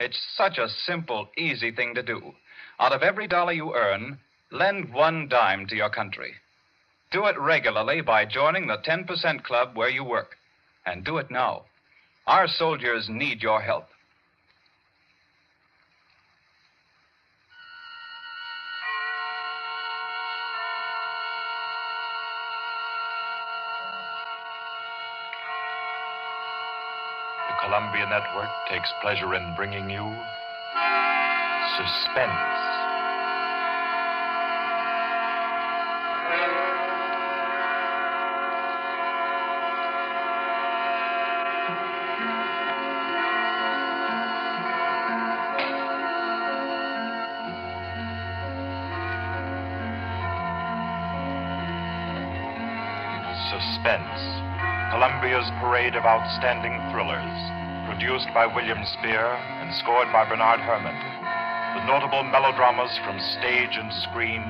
It's such a simple, easy thing to do. Out of every dollar you earn, lend 1 dime to your country. Do it regularly by joining the 10% club where you work. And do it now. Our soldiers need your help. The Columbia Network takes pleasure in bringing you Suspense. Suspense, Columbia's parade of outstanding thrillers, produced by William Spear and scored by Bernard Herrmann. The notable melodramas from stage and screen,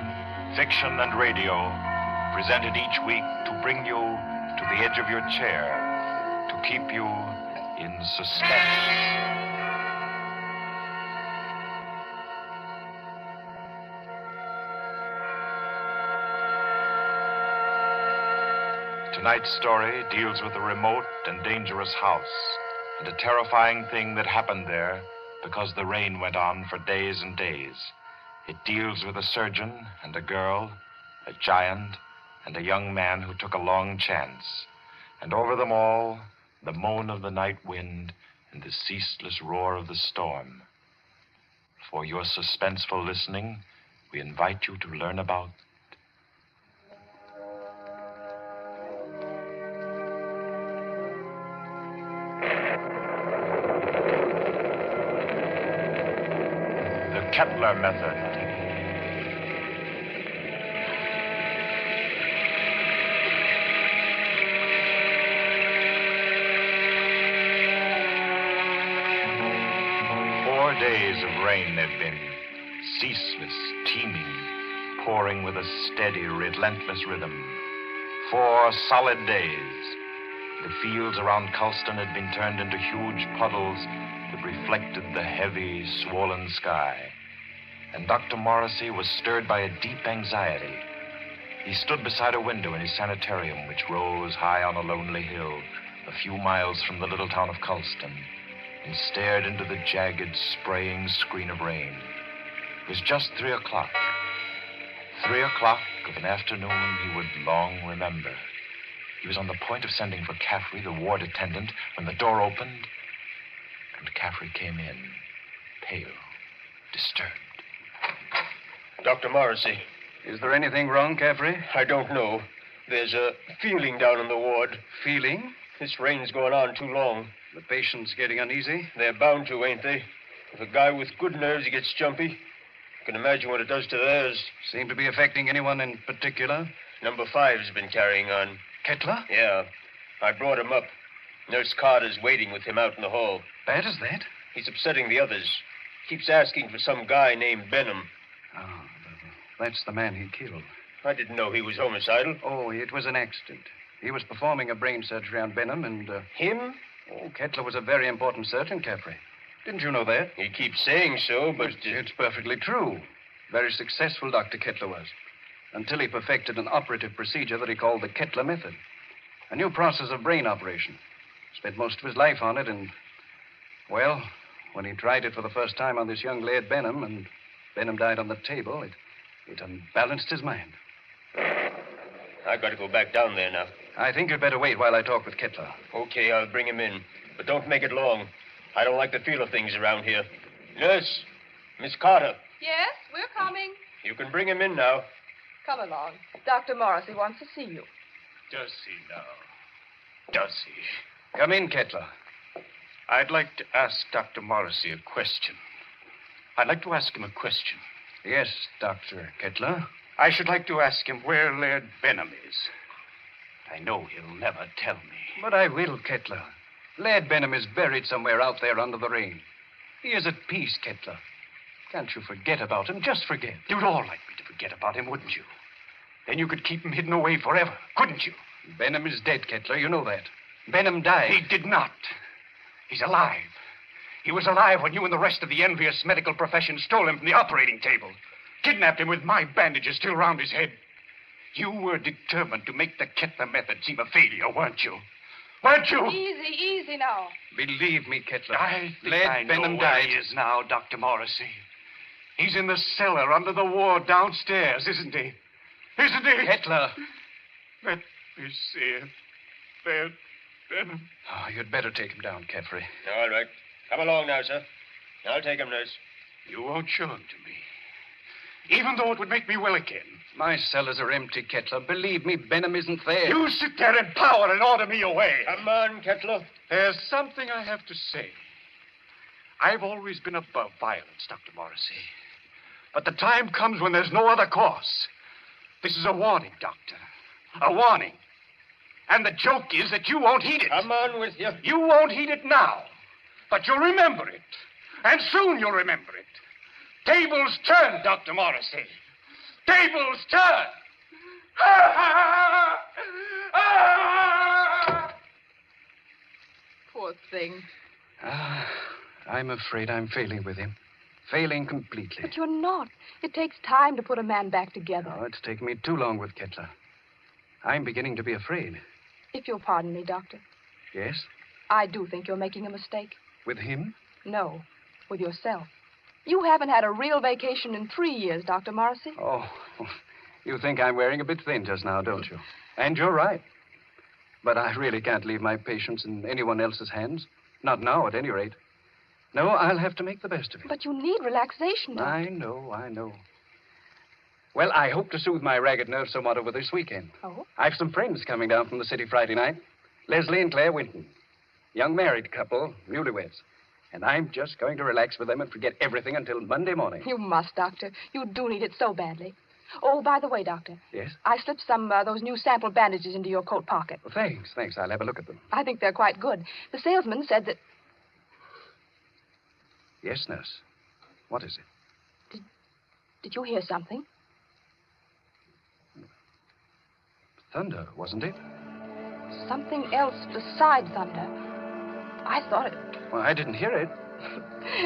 fiction and radio, presented each week to bring you to the edge of your chair, to keep you in suspense. Tonight's story deals with a remote and dangerous house and a terrifying thing that happened there because the rain went on for days and days. It deals with a surgeon and a girl, a giant, and a young man who took a long chance. And over them all, the moan of the night wind and the ceaseless roar of the storm. For your suspenseful listening, we invite you to learn about Kettler method. Four days of rain they've been, ceaseless, teeming, pouring with a steady, relentless rhythm. 4 solid days. The fields around Culston had been turned into huge puddles that reflected the heavy, swollen sky. And Dr. Morrissey was stirred by a deep anxiety. He stood beside a window in his sanitarium, which rose high on a lonely hill, a few miles from the little town of Culston, and stared into the jagged, spraying screen of rain. It was just 3 o'clock. 3 o'clock of an afternoon he would long remember. He was on the point of sending for Caffrey, the ward attendant, when the door opened, and Caffrey came in, pale, disturbed. Dr. Morrissey. Is there anything wrong, Caffrey? I don't know. There's a feeling down in the ward. Feeling? This rain's going on too long. The patient's getting uneasy? They're bound to, ain't they? If a guy with good nerves gets jumpy, you can imagine what it does to theirs. Seem to be affecting anyone in particular? Number 5's been carrying on. Kettler? Yeah. I brought him up. Nurse Carter's waiting with him out in the hall. Bad as that? He's upsetting the others. Keeps asking for some guy named Benham. Oh, that's the man he killed. I didn't know he was homicidal. Oh, it was an accident. He was performing a brain surgery on Benham and... Him? Oh, Kettler was a very important surgeon, Caffrey. Didn't you know that? He keeps saying so, but... It's perfectly true. Very successful, Dr. Kettler was. Until he perfected an operative procedure that he called the Kettler method. A new process of brain operation. Spent most of his life on it and... Well, when he tried it for the first time on this young lad Benham, and Benham died on the table, it unbalanced his mind. I've got to go back down there now. I think you'd better wait while I talk with Kettler. Okay, I'll bring him in. But don't make it long. I don't like the feel of things around here. Nurse, Miss Carter. Yes, we're coming. You can bring him in now. Come along. Dr. Morrissey wants to see you. Does he now? Does he? Come in, Kettler. I'd like to ask Dr. Morrissey a question. I'd like to ask him a question. Yes, Dr. Kettler. I should like to ask him where Laird Benham is. I know he'll never tell me. But I will, Kettler. Laird Benham is buried somewhere out there under the rain. He is at peace, Kettler. Can't you forget about him? Just forget. You'd all like me to forget about him, wouldn't you? Then you could keep him hidden away forever, couldn't you? Benham is dead, Kettler. You know that. Benham died. He did not. He's alive. He was alive when you and the rest of the envious medical profession stole him from the operating table. Kidnapped him with my bandages still round his head. You were determined to make the Kettler method seem a failure, weren't you? Weren't you? Easy now. Believe me, Kettler. I think Lead I know venom where died. he is now, Dr. Morrissey. He's in the cellar under the ward downstairs, isn't he? Isn't he? Kettler. Let me see it. Lead venom. Oh, you'd better take him down, Caffrey. All right. Come along now, sir. I'll take him, nurse. You won't show him to me. Even though it would make me well again. My cellars are empty, Kettler. Believe me, venom isn't there. You sit there in power and order me away. Come on, Kettler. There's something I have to say. I've always been above violence, Dr. Morrissey. But the time comes when there's no other course. This is a warning, Doctor. A warning. And the joke is that you won't heed it. Come on with you. You won't heed it now. But you'll remember it. And soon you'll remember it. Tables turn, Dr. Morrissey. Tables turn. Poor thing. I'm afraid I'm failing with him. Failing completely. But you're not. It takes time to put a man back together. Oh, it's taken me too long with Kettler. I'm beginning to be afraid. If you'll pardon me, Doctor, Yes? I do think you're making a mistake. With him? No, with yourself. You haven't had a real vacation in 3 years, Dr. Morrissey. Oh, you think I'm wearing a bit thin just now, don't you? And you're right. But I really can't leave my patients in anyone else's hands. Not now, at any rate. No, I'll have to make the best of it. But you need relaxation, Doctor. I know. Well, I hope to soothe my ragged nerves somewhat over this weekend. Oh? I've some friends coming down from the city Friday night. Leslie and Claire Winton. Young married couple, newlyweds. And I'm just going to relax with them and forget everything until Monday morning. You must, Doctor. You do need it so badly. Oh, by the way, Doctor. Yes? I slipped some those new sample bandages into your coat pocket. Well, thanks. I'll have a look at them. I think they're quite good. The salesman said that... Yes, nurse. What is it? Did you hear something? Thunder, wasn't it? Something else besides thunder. I thought it... Well, I didn't hear it.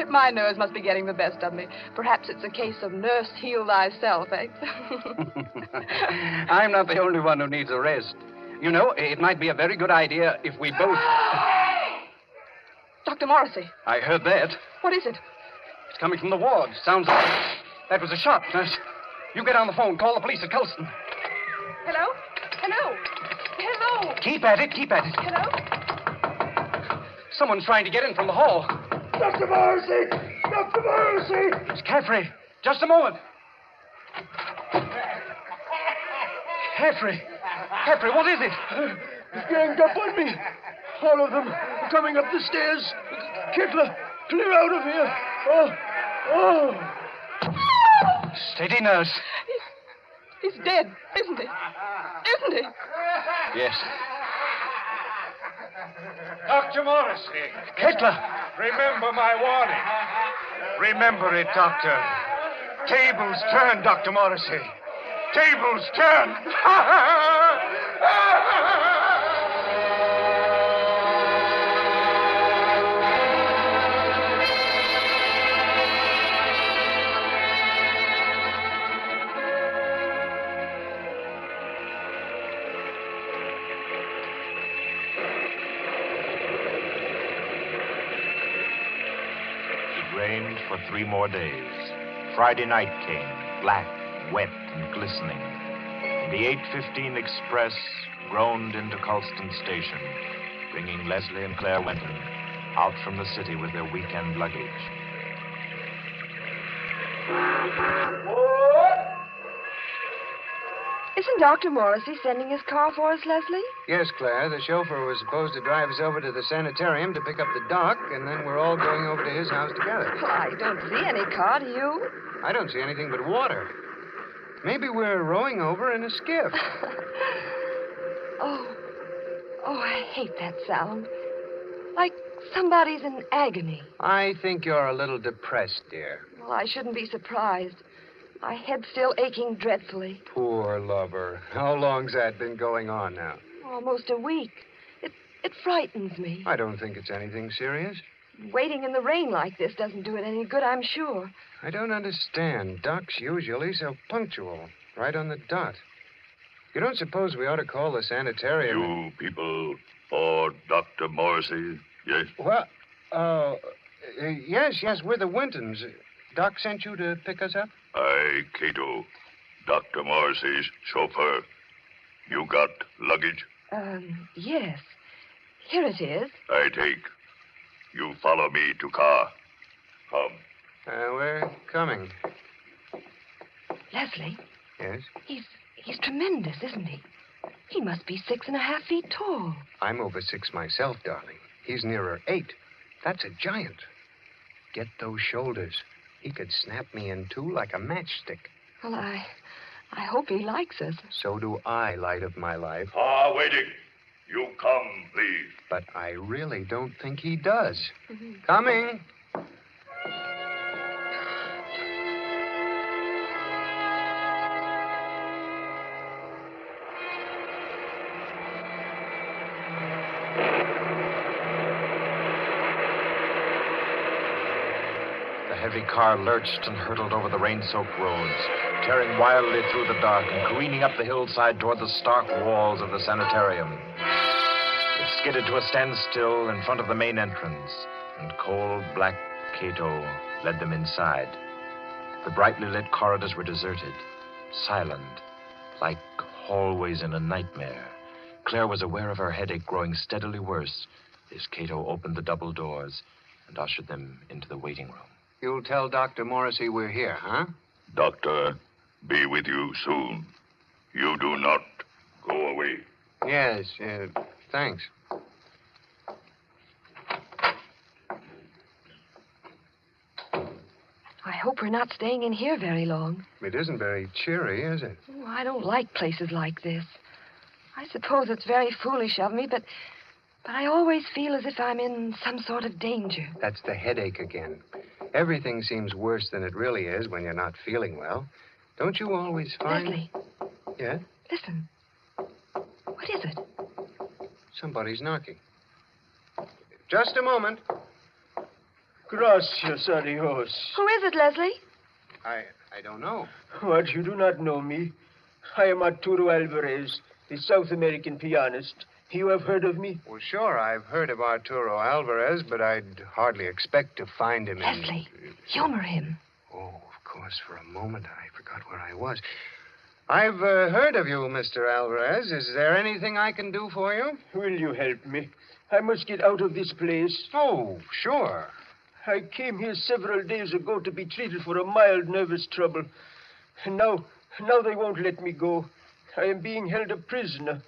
My nerves must be getting the best of me. Perhaps it's a case of nurse heal thyself, eh? I'm not the only one who needs a rest. You know, it might be a very good idea if we both... Dr. Morrissey, I heard that. what is it? It's coming from the ward. Sounds like... That was a shot, nurse. You get on the phone. Call the police at Colston. Hello? Keep at it. Hello? Someone's trying to get in from the hall. Dr. Morrissey! Dr. Morrissey! It's Caffrey. Just a moment. Caffrey, what is it? He's ganged up on me. All of them coming up the stairs. Kettler, clear out of here. Oh. Steady, nurse. He's dead, isn't he? Isn't he? Yes. Dr. Morrissey. Kettler. Remember my warning. Remember it, Doctor. Tables turn, Dr. Morrissey. Tables turn. Rained for 3 more days. Friday night came, black, wet, and glistening. The 8:15 express groaned into Colston Station, bringing Leslie and Claire Winton out from the city with their weekend luggage. Isn't Dr. Morrissey sending his car for us, Leslie? Yes, Claire. The chauffeur was supposed to drive us over to the sanitarium to pick up the doc, and then we're all going over to his house together. Well, I don't see any car, do you? I don't see anything but water. Maybe we're rowing over in a skiff. Oh, I hate that sound. Like somebody's in agony. I think you're a little depressed, dear. Well, I shouldn't be surprised. My head's still aching dreadfully. Poor lover. How long's that been going on now? Almost a week. It frightens me. I don't think it's anything serious. Waiting in the rain like this doesn't do it any good, I'm sure. I don't understand. Doc's usually so punctual, right on the dot. You don't suppose we ought to call the sanitarium? You people for Dr. Morrissey, yes? Well, yes, we're the Wintons. Doc sent you to pick us up? I, Cato, Dr. Morrissey's chauffeur. You got luggage? Yes. Here it is. I take. You follow me to car. Come. We're coming. Leslie, Yes? he's tremendous, isn't he? He must be 6.5 feet tall. I'm over 6 myself, darling. He's nearer 8. That's a giant. Get those shoulders. He could snap me in two like a matchstick. Well, I hope he likes us. So do I, light of my life. Car waiting. You come, please. But I really don't think he does. Coming. The heavy car lurched and hurtled over the rain-soaked roads, tearing wildly through the dark and careening up the hillside toward the stark walls of the sanitarium. It skidded to a standstill in front of the main entrance, and cold black Cato led them inside. The brightly lit corridors were deserted, silent, like hallways in a nightmare. Claire was aware of her headache growing steadily worse as Cato opened the double doors and ushered them into the waiting room. You'll tell Dr. Morrissey we're here, huh? Doctor, be with you soon. You do not go away. Yes, thanks. I hope we're not staying in here very long. It isn't very cheery, is it? Oh, I don't like places like this. I suppose it's very foolish of me, but I always feel as if I'm in some sort of danger. That's the headache again. Everything seems worse than it really is when you're not feeling well. Don't you always find... Leslie, Yeah? listen. What is it? Somebody's knocking. Just a moment. Gracias a Dios. Who is it, Leslie? I don't know. What, you do not know me? I am Arturo Alvarez, the South American pianist. You have heard of me? Well, sure, I've heard of Arturo Alvarez, but I'd hardly expect to find him Leslie, in... humor him. Oh, of course, for a moment I forgot where I was. I've heard of you, Mr. Alvarez. Is there anything I can do for you? Will you help me? I must get out of this place. Oh, sure. I came here several days ago to be treated for a mild nervous trouble. And now they won't let me go. I am being held a prisoner.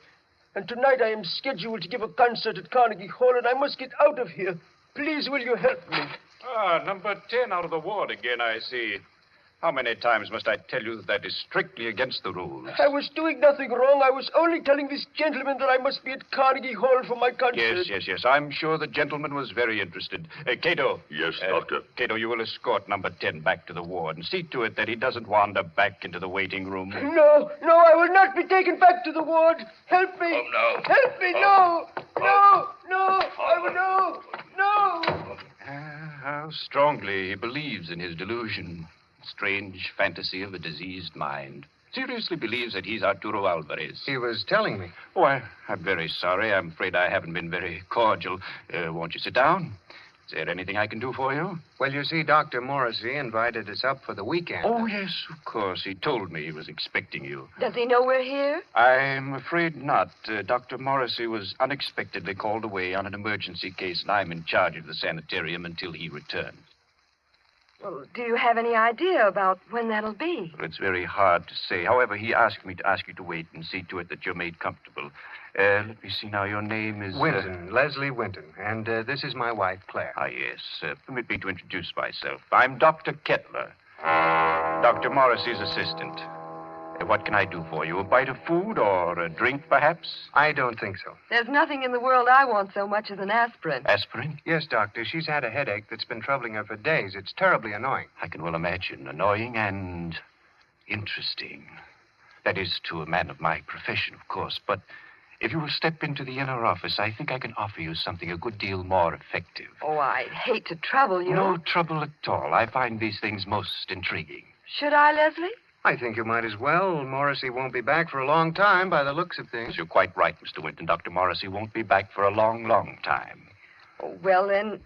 And tonight I am scheduled to give a concert at Carnegie Hall, and I must get out of here. Please, will you help me? Number 10 out of the ward again, I see. How many times must I tell you that is strictly against the rules? I was doing nothing wrong. I was only telling this gentleman that I must be at Carnegie Hall for my concert. Yes. I'm sure the gentleman was very interested. Cato. Yes, Doctor. Cato, you will escort number 10 back to the ward and see to it that he doesn't wander back into the waiting room. No, I will not be taken back to the ward. Help me. Come now. Help me, no. I will no. How strongly he believes in his delusion. Strange fantasy of a diseased mind. Seriously believes that he's Arturo Alvarez. He was telling me. Oh, I'm very sorry. I'm afraid I haven't been very cordial. Won't you sit down? Is there anything I can do for you? Well, you see, Dr. Morrissey invited us up for the weekend. Oh, yes, of course. He told me he was expecting you. Does he know we're here? I'm afraid not. Dr. Morrissey was unexpectedly called away on an emergency case, and I'm in charge of the sanitarium until he returns. Well, do you have any idea about when that'll be? Well, it's very hard to say. However, he asked me to ask you to wait and see to it that you're made comfortable. Let me see now. Your name is... Winton, Leslie Winton. And this is my wife, Claire. Yes. Permit me to introduce myself. I'm Dr. Kettler, Dr. Morrissey's assistant. What can I do for you? A bite of food or a drink, perhaps? I don't think so. There's nothing in the world I want so much as an aspirin. Aspirin? Yes, Doctor. She's had a headache that's been troubling her for days. It's terribly annoying. I can well imagine. Annoying and interesting. That is to a man of my profession, of course. But If you will step into the inner office, I think I can offer you something a good deal more effective. Oh, I'd hate to trouble you. No trouble at all. I find these things most intriguing. Should I, Leslie? I think you might as well. Morrissey won't be back for a long time by the looks of things. You're quite right, Mr. Winton. Dr. Morrissey won't be back for a long, long time. Oh, well, then,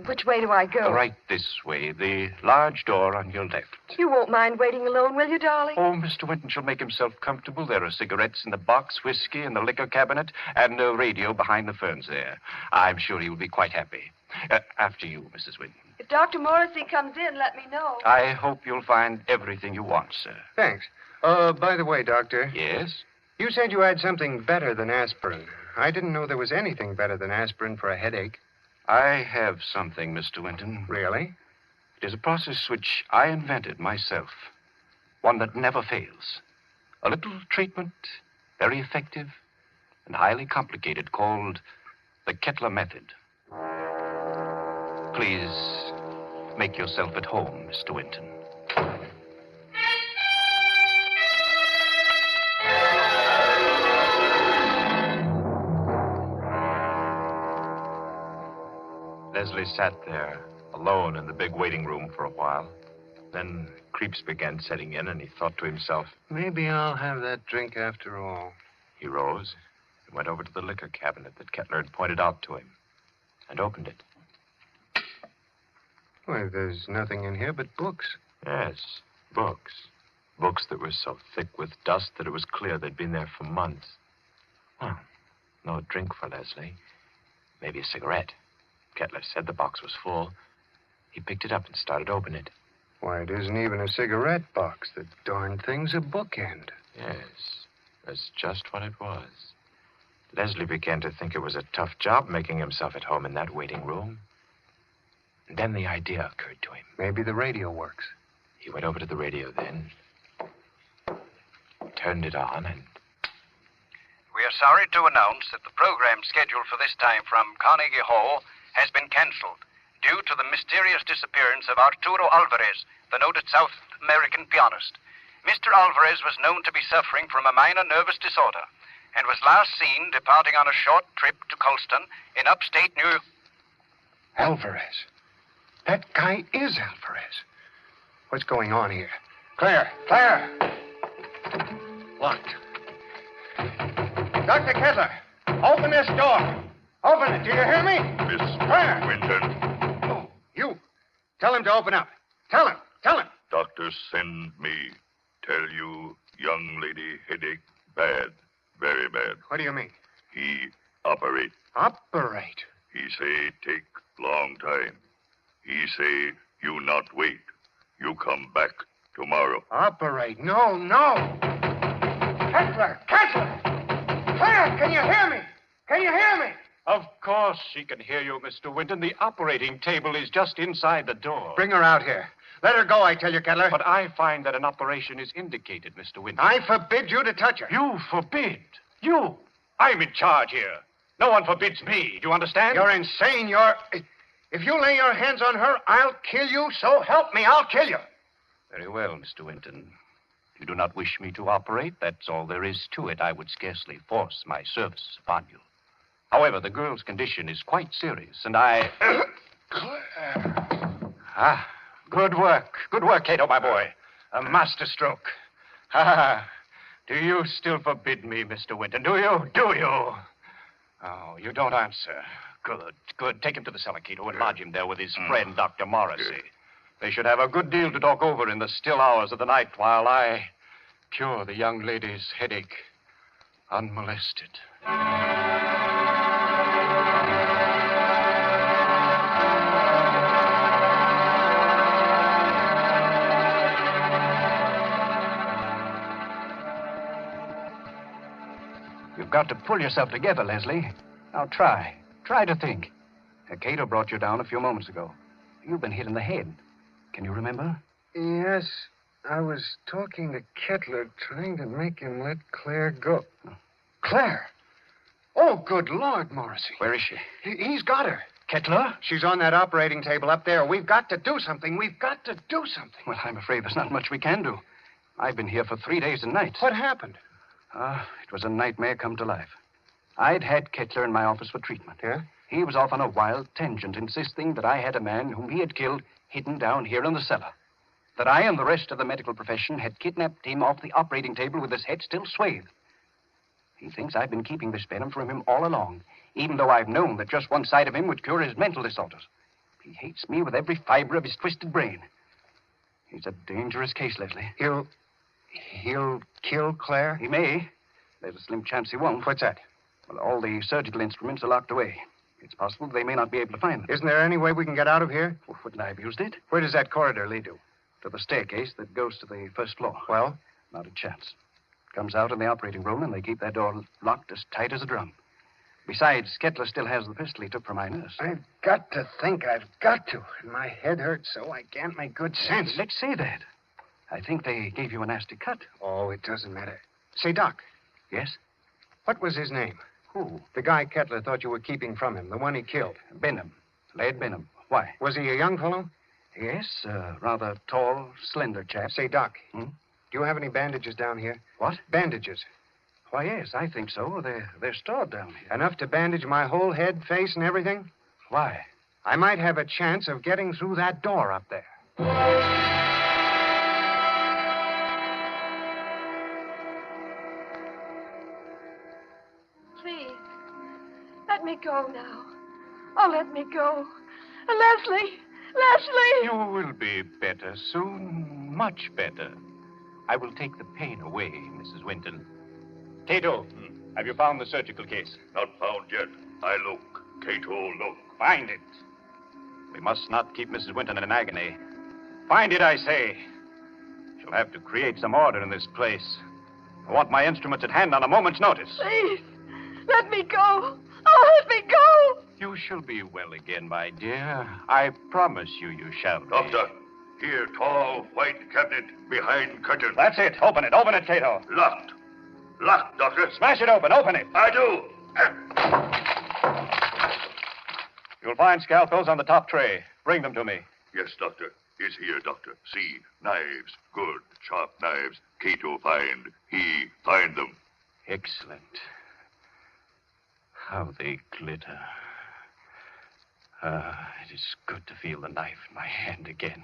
which way do I go? Right this way, the large door on your left. You won't mind waiting alone, will you, darling? Oh, Mr. Winton shall make himself comfortable. There are cigarettes in the box, whiskey in the liquor cabinet, and a radio behind the ferns there. I'm sure he will be quite happy. After you, Mrs. Winton. If Dr. Morrissey comes in, let me know. I hope you'll find everything you want, sir. Thanks. By the way, Doctor. Yes? You said you had something better than aspirin. I didn't know there was anything better than aspirin for a headache. I have something, Mr. Winton. Really? It is a process which I invented myself. One that never fails. A little treatment, very effective and highly complicated, called the Kettler method. Please make yourself at home, Mr. Winton. Leslie sat there, alone in the big waiting room for a while. Then creeps began setting in, and he thought to himself. Maybe I'll have that drink after all. He rose and went over to the liquor cabinet that Kettler had pointed out to him and opened it. Why, there's nothing in here but books. Yes, books. Books that were so thick with dust that it was clear they'd been there for months. Well, no drink for Leslie. Maybe a cigarette. Kettler said the box was full. He picked it up and started to open it. Why, it isn't even a cigarette box. The darn thing's a bookend. Yes, that's just what it was. Leslie began to think it was a tough job making himself at home in that waiting room. And then the idea occurred to him. Maybe the radio works. He went over to the radio then, turned it on, and... We are sorry to announce that the program scheduled for this time from Carnegie Hall has been cancelled due to the mysterious disappearance of Arturo Alvarez, the noted South American pianist. Mr. Alvarez was known to be suffering from a minor nervous disorder and was last seen departing on a short trip to Colston in upstate New York. Alvarez. That guy is Alvarez. What's going on here? Claire! Claire! Locked. Dr. Kettler, open this door. Open it. Do you hear me? Miss Claire! Winton, Oh, you. Tell him to open up. Tell him. Tell him. doctor send me. Tell you, young lady headache bad. Very bad. What do you mean? He operate. Operate? He say take long time. He say you not wait. You come back tomorrow. Operate? No, no. Kettler! Kettler! Claire, can you hear me? Can you hear me? Of course she can hear you, Mr. Winton. The operating table is just inside the door. Bring her out here. Let her go, I tell you, Kettler. But I find that an operation is indicated, Mr. Winton. I forbid you to touch her. You forbid? You? I'm in charge here. No one forbids me. Do you understand? You're insane. If you lay your hands on her, I'll kill you. So help me, I'll kill you. Very well, Mr. Winton. If you do not wish me to operate, that's all there is to it. I would scarcely force my services upon you. However, the girl's condition is quite serious, and I... Ah, good work. Good work, Cato, my boy. A master stroke. Ah, do you still forbid me, Mr. Winton? Do you? Do you? Oh, you don't answer. Good, good. Take him to the cellar, Cato, and lodge him there with his friend, Dr. Morrissey. They should have a good deal to talk over in the still hours of the night while I cure the young lady's headache unmolested. You've got to pull yourself together, Leslie. Now try. Try to think. Cato brought you down a few moments ago. You've been hit in the head. Can you remember? Yes, I was talking to Kettler, trying to make him let Claire go. Claire? Oh, good Lord, Morrissey. Where is she? He's got her. Kettler? She's on that operating table up there. We've got to do something. We've got to do something. Well, I'm afraid there's not much we can do. I've been here for 3 days and nights. What happened? It was a nightmare come to life. I'd had Kettler in my office for treatment. Yeah? He was off on a wild tangent, insisting that I had a man whom he had killed hidden down here in the cellar. That I and the rest of the medical profession had kidnapped him off the operating table with his head still swathed. He thinks I've been keeping this venom from him all along, even though I've known that just one side of him would cure his mental disorders. He hates me with every fiber of his twisted brain. He's a dangerous case, Leslie. He'll kill Claire? He may. There's a slim chance he won't. What's that? Well, all the surgical instruments are locked away. It's possible they may not be able to find them. Isn't there any way we can get out of here? Well, wouldn't I have used it? Where does that corridor lead to? To the staircase that goes to the first floor. Well? Not a chance. Comes out in the operating room, and they keep that door locked as tight as a drum. Besides, Kettler still has the pistol he took from my nurse. I've got to think. I've got to. And my head hurts so I can't make good sense. Let's say that. I think they gave you a nasty cut. Oh, it doesn't matter. Say, Doc, Yes? what was his name? Who? The guy Kettler thought you were keeping from him, the one he killed. Benham. Laird Benham. Why? Was he a young fellow? Yes, rather tall, slender chap. Say, Doc, Hmm? do you have any bandages down here? What? Bandages. Why, yes, I think so. They're stored down here. Enough to bandage my whole head, face, and everything? Why? I might have a chance of getting through that door up there. Please, let me go now. Oh, let me go. Leslie! Leslie! You will be better soon, much better. I will take the pain away, Mrs. Winton. Cato, have you found the surgical case? Not found yet. I look. Cato, look. Find it. We must not keep Mrs. Winton in an agony. Find it, I say. She'll have to create some order in this place. I want my instruments at hand on a moment's notice. Please, let me go. Oh, let me go. You shall be well again, my dear. I promise you shall be. Doctor, here, tall, white cabinet behind curtain. That's it. Open it, Cato. Locked. Locked, Doctor. Smash it open. Open it. I do. You'll find scalpels on the top tray. Bring them to me. Yes, Doctor. Is here, Doctor. See, knives. Good, sharp knives. Cato find. He find them. Excellent. How they glitter. It is good to feel the knife in my hand again.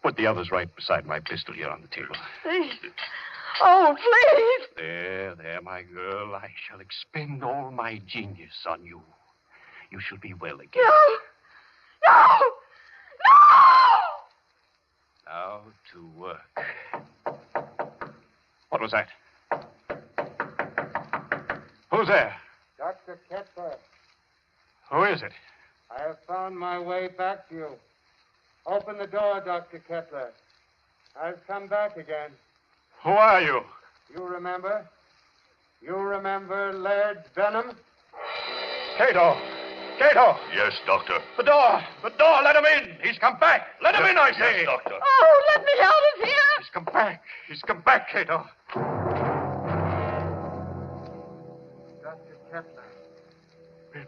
Put the others right beside my pistol here on the table. Please. Oh, please. There, my girl. I shall expend all my genius on you. You shall be well again. No. No. No. Now to work. What was that? Who's there? Dr. Kettler, Who is it? I have found my way back to you. Open the door, Dr. Kettler. I've come back again. Who are you? You remember? You remember Laird Benham? Cato! Cato! Yes, Doctor. The door! Let him in! He's come back! Let him in, I say! Yes, Doctor. Oh, let me out of here. He's come back! He's come back, Cato! Dr. Kettler.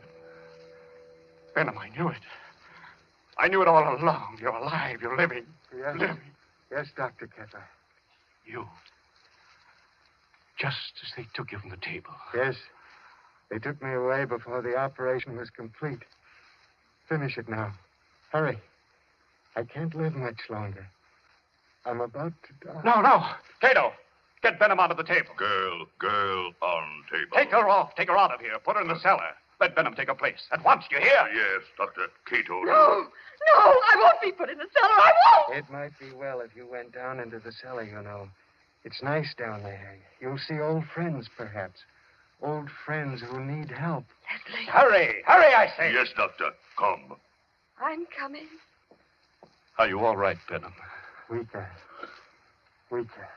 Benham, I knew it. I knew it all along. You're alive. You're living. Yes. Living. Yes, Dr. Kettler. You. Just as they took you from the table. Yes. They took me away before the operation was complete. Finish it now. Hurry. I can't live much longer. I'm about to die. No. Cato, get Benham onto the table. Girl on table. Take her off. Take her out of here. Put her in the cellar. Let Benham take her place. At once, do you hear? Yes, Doctor. Cato. No. No, I won't be put in the cellar. I won't. It might be well if you went down into the cellar, you know. It's nice down there. You'll see old friends, perhaps. Old friends who need help. Leslie, Hurry, I say. Yes, Doctor. Come. I'm coming. Are you all right, Benham? Weaker.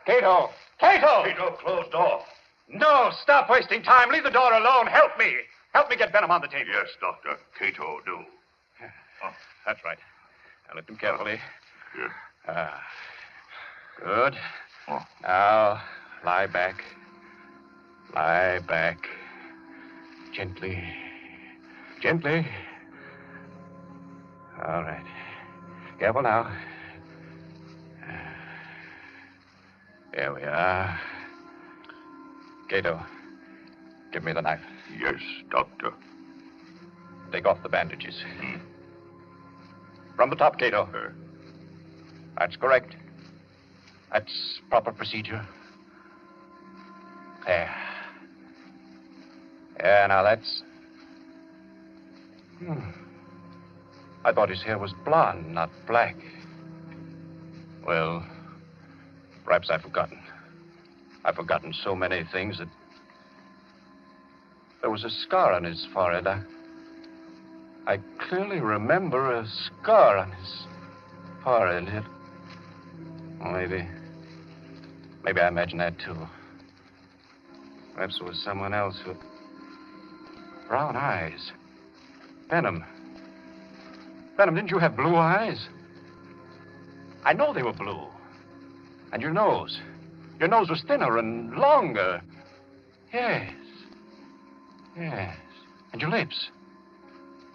Cato! Cato, close door. No, stop wasting time. Leave the door alone. Help me. Help me get Benham on the table. Yes, Doctor. Cato, do. That's right. Now lift him carefully. Yes. Good. Oh. Now, lie back. Lie back. Gently. All right. Careful now. There we are. Cato, Give me the knife. Yes, Doctor. Take off the bandages. From the top, Cato. That's correct. That's proper procedure. There. Yeah, now that's... I thought his hair was blonde, not black. Well, perhaps I've forgotten. I've forgotten so many things that... There was a scar on his forehead. I clearly remember a scar on his forehead. Well, maybe I imagined that, too. Perhaps it was someone else with brown eyes. Benham, didn't you have blue eyes? I know they were blue. And your nose was thinner and longer. Yes. And your lips.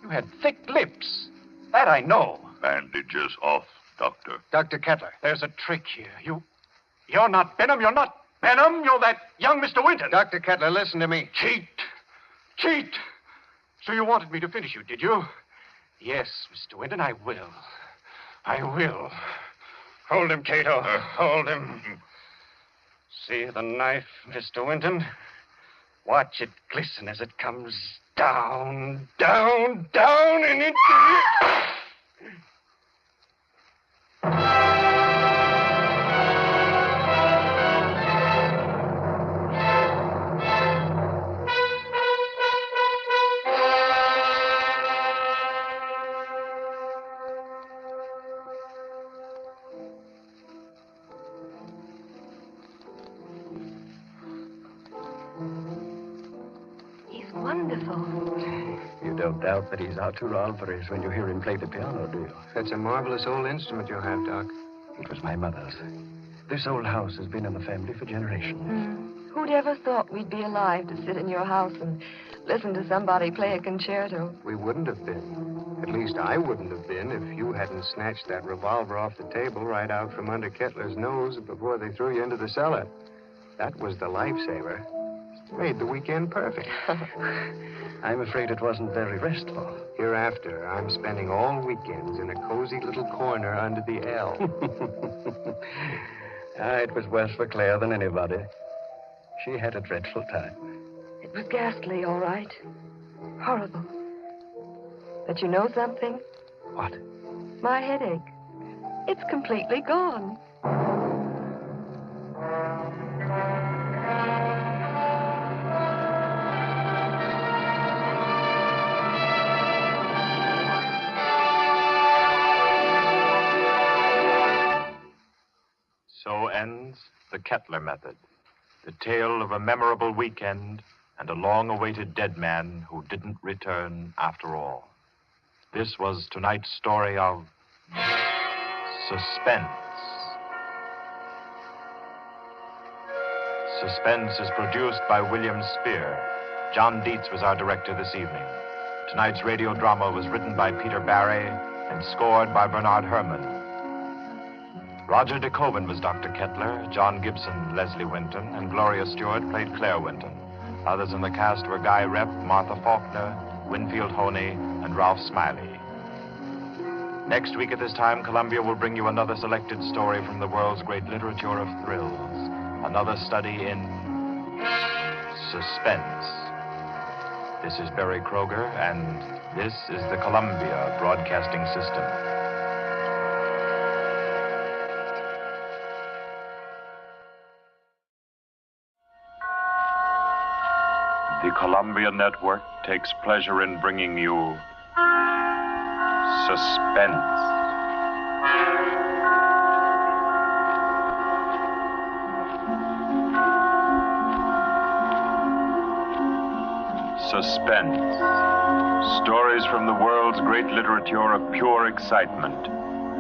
You had thick lips. That I know. Bandages off, Doctor. Dr. Kettler, there's a trick here. You're not Benham. You're not Benham. You're that young Mr. Winton. Dr. Kettler, listen to me. Cheat. So you wanted me to finish you, did you? Yes, Mr. Winton, I will. Hold him, Cato. Hold him. See the knife, Mr. Winton? Watch it glisten as it comes down, and into you. You don't doubt that he's out to robbers when you hear him play the piano, do you? That's a marvelous old instrument you have, Doc. It was my mother's. This old house has been in the family for generations. Who'd ever thought we'd be alive to sit in your house and listen to somebody play a concerto? We wouldn't have been. At least I wouldn't have been if you hadn't snatched that revolver off the table right out from under Kettler's nose before they threw you into the cellar. That was the lifesaver. Made the weekend perfect. I'm afraid it wasn't very restful. Hereafter, I'm spending all weekends in a cozy little corner under the L. It was worse for Claire than anybody. She had a dreadful time. It was ghastly, all right. Horrible. But you know something? What? My headache. It's completely gone. So ends the Kettler method, the tale of a memorable weekend and a long-awaited dead man who didn't return after all. This was tonight's story of Suspense. Suspense is produced by William Spear. John Dietz was our director this evening. Tonight's radio drama was written by Peter Barry and scored by Bernard Herrmann. Roger de Koven was Dr. Kettler, John Gibson, Leslie Winton, and Gloria Stewart played Claire Winton. Others in the cast were Guy Repp, Martha Faulkner, Winfield Honey, and Ralph Smiley. Next week at this time, Columbia will bring you another selected story from the world's great literature of thrills, another study in suspense. This is Barry Kroger, and this is the Columbia Broadcasting System. The Columbia Network takes pleasure in bringing you Suspense. Suspense. Stories from the world's great literature of pure excitement.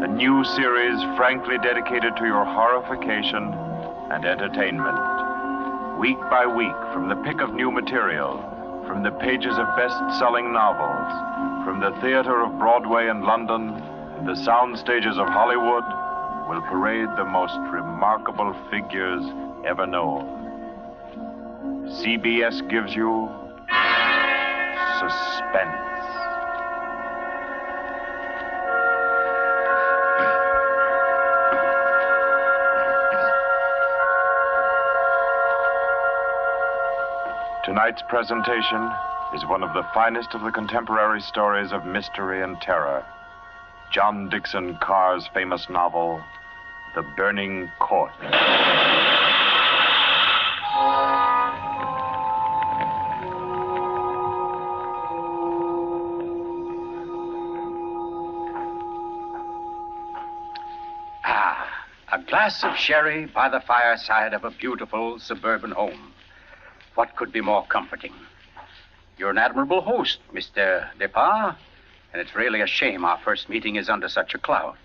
A new series frankly dedicated to your horrification and entertainment. Week by week, from the pick of new material, from the pages of best-selling novels, from the theater of Broadway and London, and the sound stages of Hollywood, will parade the most remarkable figures ever known. CBS gives you Suspense. Tonight's presentation is one of the finest of the contemporary stories of mystery and terror. John Dickson Carr's famous novel, The Burning Court. A glass of sherry by the fireside of a beautiful suburban home. What could be more comforting? You're an admirable host, Mr. Depart, and it's really a shame our first meeting is under such a cloud.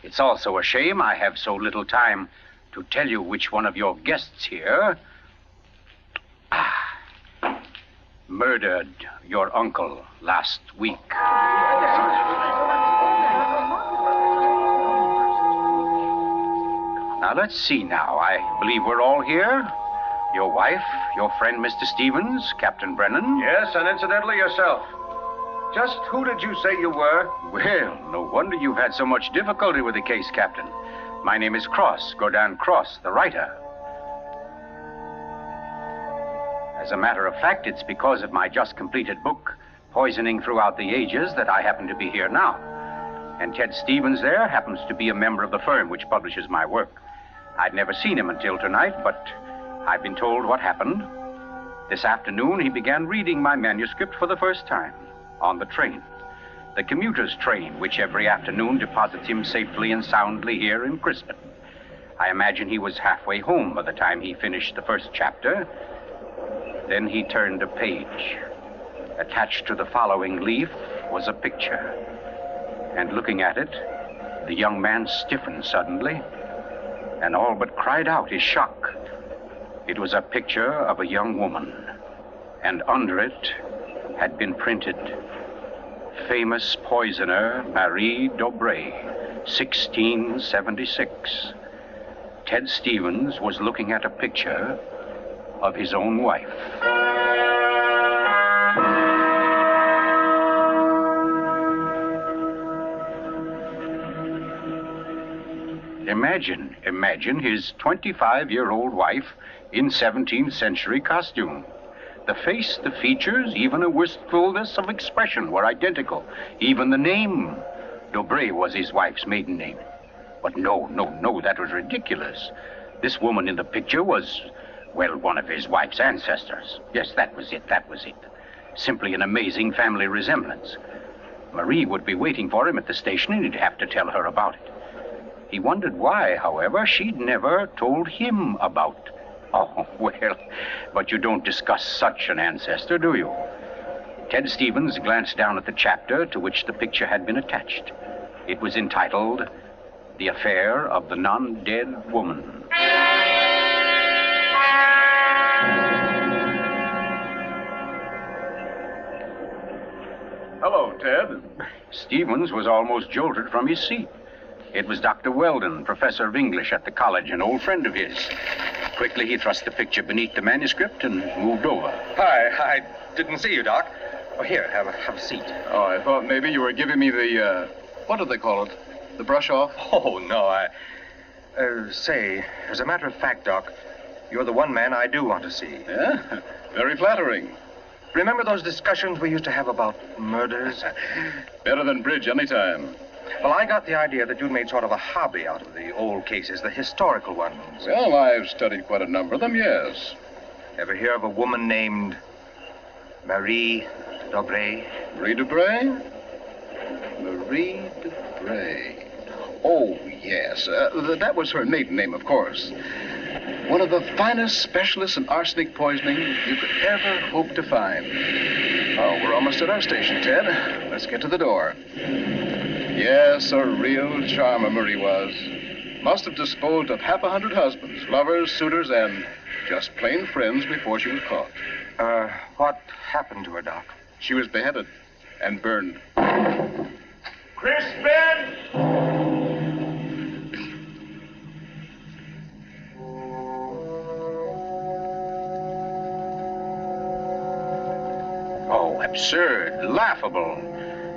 It's also a shame I have so little time to tell you which one of your guests here murdered your uncle last week. Now, let's see now. I believe we're all here. Your wife, your friend, Mr. Stevens, Captain Brennan. Yes, and incidentally yourself. Just who did you say you were? Well, no wonder you've had so much difficulty with the case, Captain. My name is Cross, Godin Cross, the writer. As a matter of fact, it's because of my just completed book, Poisoning Throughout the Ages, that I happen to be here now. And Ted Stevens there happens to be a member of the firm which publishes my work. I'd never seen him until tonight, but I've been told what happened. This afternoon, he began reading my manuscript for the first time on the train. The commuter's train, which every afternoon deposits him safely and soundly here in Crispin. I imagine he was halfway home by the time he finished the first chapter. Then he turned a page. Attached to the following leaf was a picture. And looking at it, the young man stiffened suddenly and all but cried out his shock. It was a picture of a young woman, and under it had been printed, famous poisoner Marie Dobré, 1676. Ted Stevens was looking at a picture of his own wife. Imagine his 25-year-old wife in 17th century costume. The face, the features, even a wistfulness of expression were identical. Even the name, Dobré, was his wife's maiden name. But no, that was ridiculous. This woman in the picture was, well, one of his wife's ancestors. Yes, that was it. Simply an amazing family resemblance. Marie would be waiting for him at the station, and he'd have to tell her about it. He wondered why, however, she'd never told him about. Oh, well, but you don't discuss such an ancestor, do you? Ted Stevens glanced down at the chapter to which the picture had been attached. It was entitled, The Affair of the Non-Dead Woman. Hello, Ted. Stevens was almost jolted from his seat. It was Dr. Weldon, professor of English at the college, an old friend of his. Quickly, he thrust the picture beneath the manuscript and moved over. Hi, I didn't see you, Doc. Oh, here, have a seat. Oh, I thought maybe you were giving me the, what do they call it? The brush off? Oh, no, say, as a matter of fact, Doc, you're the one man I do want to see. Yeah? Very flattering. Remember those discussions we used to have about murders? Better than bridge anytime. Well, I got the idea that you'd made sort of a hobby out of the old cases, the historical ones. Well, I've studied quite a number of them, yes. Ever hear of a woman named Marie Dobré? Marie Dobré? Marie Dobré. Oh, yes. That was her maiden name, of course. One of the finest specialists in arsenic poisoning you could ever hope to find. Oh, we're almost at our station, Ted. Let's get to the door. Yes, a real charmer Marie was. Must have disposed of 100 husbands, lovers, suitors, and just plain friends before she was caught. What happened to her, Doc? She was beheaded and burned. Crispin! Absurd, laughable.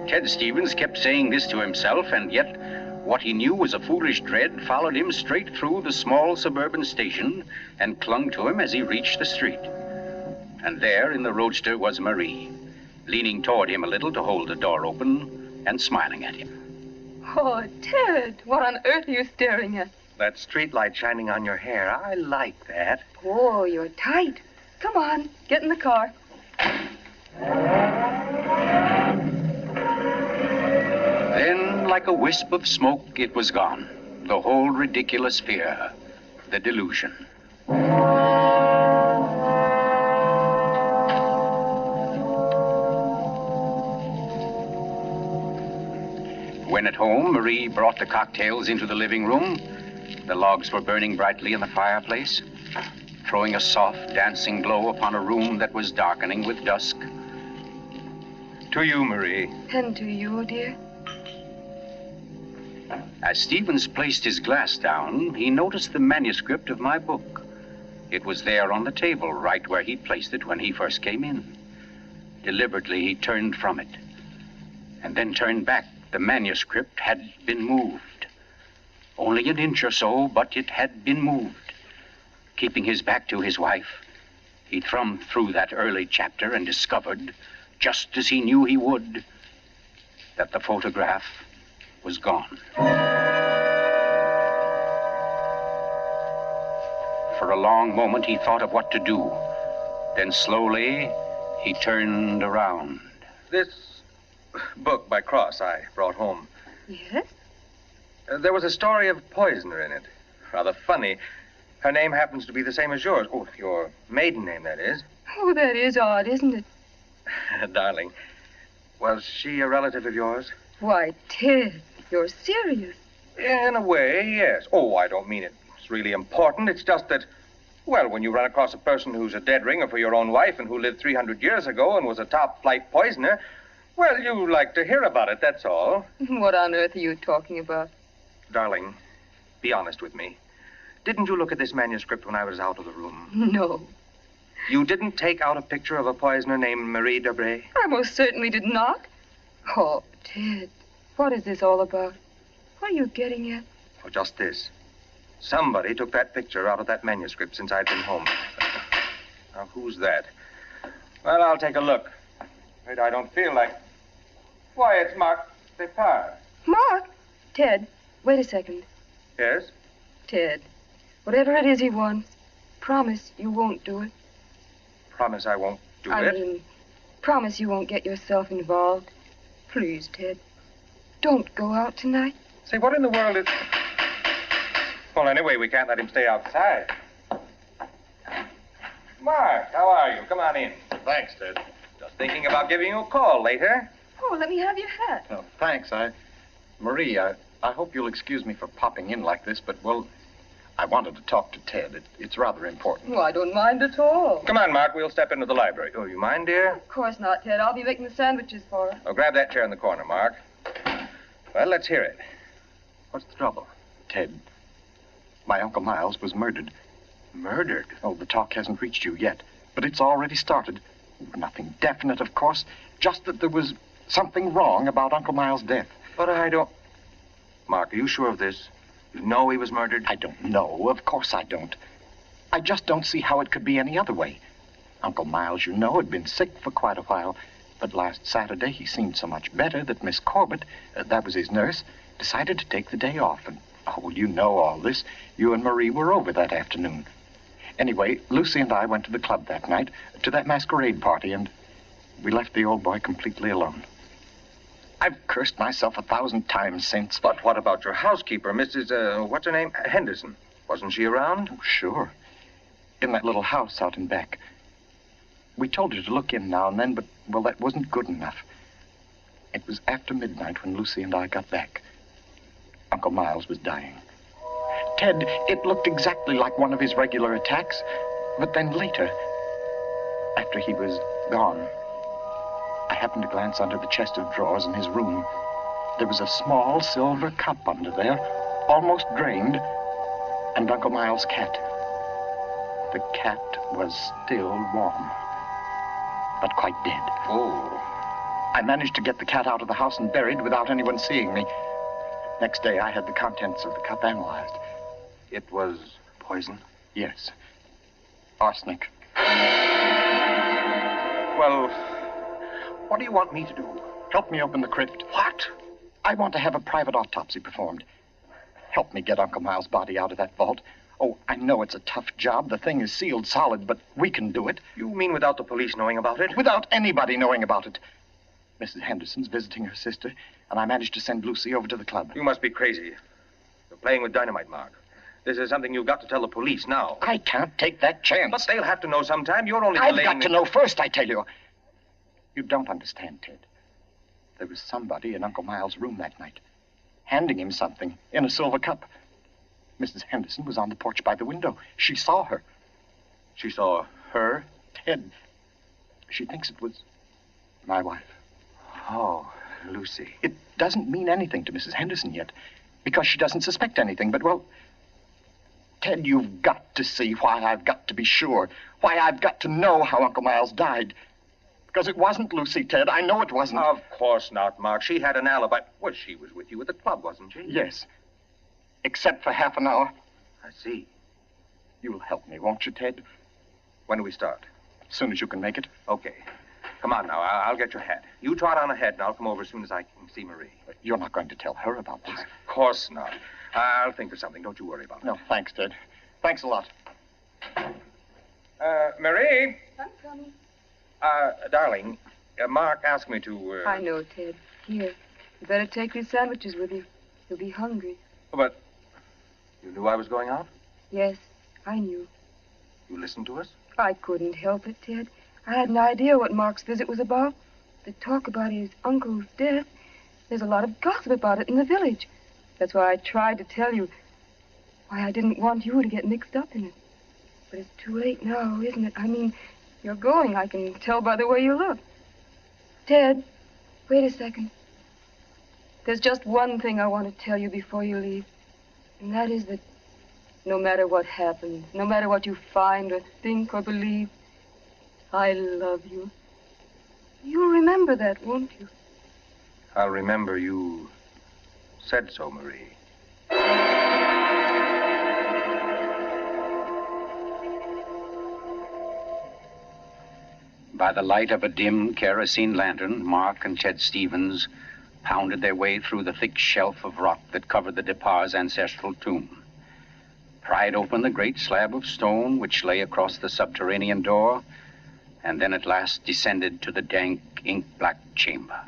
Ted Stevens kept saying this to himself, and yet what he knew was a foolish dread followed him straight through the small suburban station and clung to him as he reached the street. And there in the roadster was Marie, leaning toward him a little to hold the door open and smiling at him. Oh, Ted, what on earth are you staring at? That streetlight shining on your hair, I like that. Oh, you're tight. Come on, get in the car. Then, like a wisp of smoke, it was gone. The whole ridiculous fear, the delusion. When at home, Marie brought the cocktails into the living room. The logs were burning brightly in the fireplace, throwing a soft, dancing glow upon a room that was darkening with dusk. To you, Marie. And to you, dear. As Stevens placed his glass down, he noticed the manuscript of my book. It was there on the table, right where he'd placed it when he first came in. Deliberately, he turned from it, and then turned back. The manuscript had been moved. Only an inch or so, but it had been moved. Keeping his back to his wife, he thumbed through that early chapter and discovered, just as he knew he would, that the photograph was gone. For a long moment, he thought of what to do. Then slowly, he turned around. This book by Cross I brought home. Yes? There was a story of a poisoner in it. Rather funny. Her name happens to be the same as yours. Oh, your maiden name, that is. Oh, that is odd, isn't it? Darling, was she a relative of yours? Why, Ted, you're serious. In a way, yes. Oh, I don't mean it's really important. It's just that, well, when you run across a person who's a dead ringer for your own wife and who lived 300 years ago and was a top-flight poisoner, well, you like to hear about it, that's all. What on earth are you talking about? Darling, be honest with me. Didn't you look at this manuscript when I was out of the room? No. You didn't take out a picture of a poisoner named Marie Debray? I most certainly did not. Oh, Ted, what is this all about? What are you getting at? Oh, just this. Somebody took that picture out of that manuscript since I'd been home. Now, who's that? Well, I'll take a look. Wait, I don't feel like... Why, it's Mark Depart. Mark? Ted, wait a second. Yes? Ted, whatever it is he wants, promise you won't do it. Promise I won't do it? I mean, promise you won't get yourself involved. Please, Ted, don't go out tonight. Say, what in the world is... Well, anyway, we can't let him stay outside. Mark, how are you? Come on in. Thanks, Ted. Just thinking about giving you a call later. Oh, let me have your hat. Oh, thanks. Marie, I hope you'll excuse me for popping in like this, but, well, I wanted to talk to Ted. It's rather important. Oh, I don't mind at all. Come on, Mark. We'll step into the library. Oh, you mind, dear? Of course not, Ted. I'll be making the sandwiches for her. Oh, grab that chair in the corner, Mark. Well, let's hear it. What's the trouble? Ted, my Uncle Miles was murdered. Murdered? Oh, the talk hasn't reached you yet, but it's already started. Nothing definite, of course, just that there was something wrong about Uncle Miles' death. But I don't... Mark, are you sure of this? You know he was murdered? I don't know. Of course I don't. I just don't see how it could be any other way. Uncle Miles, you know, had been sick for quite a while, but last Saturday he seemed so much better that Miss Corbett, that was his nurse, decided to take the day off. And, oh, you know all this. You and Marie were over that afternoon. Anyway, Lucy and I went to the club that night, to that masquerade party, and we left the old boy completely alone. I've cursed myself 1,000 times since. But what about your housekeeper, Mrs., what's her name? Henderson. Wasn't she around? Oh, sure. In that little house out in back. We told her to look in now and then, but, well, that wasn't good enough. It was after midnight when Lucy and I got back. Uncle Miles was dying. Ted, it looked exactly like one of his regular attacks, but then later, after he was gone, I happened to glance under the chest of drawers in his room. There was a small silver cup under there, almost drained, and Uncle Miles' cat. The cat was still warm. but quite dead. Oh. I managed to get the cat out of the house and buried without anyone seeing me. Next day, I had the contents of the cup analyzed. It was poison? Yes. Arsenic. Well, what do you want me to do? Help me open the crypt. What? I want to have a private autopsy performed. Help me get Uncle Miles' body out of that vault. Oh, I know it's a tough job. The thing is sealed solid, but we can do it. You mean without the police knowing about it? Without anybody knowing about it. Mrs. Henderson's visiting her sister, and I managed to send Lucy over to the club. You must be crazy. You're playing with dynamite, Mark. This is something you've got to tell the police now. I can't take that chance. But they'll have to know sometime. You're only I've delaying... got to know first, I tell you. You don't understand, Ted. There was somebody in Uncle Miles' room that night, handing him something in a silver cup. Mrs. Henderson was on the porch by the window. She saw her. She saw her? Ted. She thinks it was my wife. Oh, Lucy. It doesn't mean anything to Mrs. Henderson yet, because she doesn't suspect anything. But, well, Ted, you've got to see why I've got to be sure, why I've got to know how Uncle Miles died. Because it wasn't Lucy, Ted. I know it wasn't. Of course not, Mark. She had an alibi. Well, she was with you at the club, wasn't she? Yes. Except for half an hour. I see. You'll help me, won't you, Ted? When do we start? As soon as you can make it. Okay. Come on now. I'll get your hat. You trot on ahead, and I'll come over as soon as I can see Marie. You're not going to tell her about this. Of course not. I'll think of something. Don't you worry about it. No, thanks, Ted. Thanks a lot. Marie? I'm coming. Darling, Mark asked me to... I know, Ted. Here. You better take these sandwiches with you. You'll be hungry. But you knew I was going out? Yes, I knew. You listened to us? I couldn't help it, Ted. I had an idea what Mark's visit was about. The talk about his uncle's death. There's a lot of gossip about it in the village. That's why I tried to tell you. Why I didn't want you to get mixed up in it. But it's too late now, isn't it? I mean, you're going. I can tell by the way you look. Ted, wait a second. There's just one thing I want to tell you before you leave. And that is that no matter what happens, no matter what you find or think or believe, I love you. You'll remember that, won't you? I'll remember you said so, Marie. By the light of a dim kerosene lantern, Mark and Chet Stevens pounded their way through the thick shelf of rock that covered the Depar's ancestral tomb, pried open the great slab of stone which lay across the subterranean door, and then at last descended to the dank, ink-black chamber.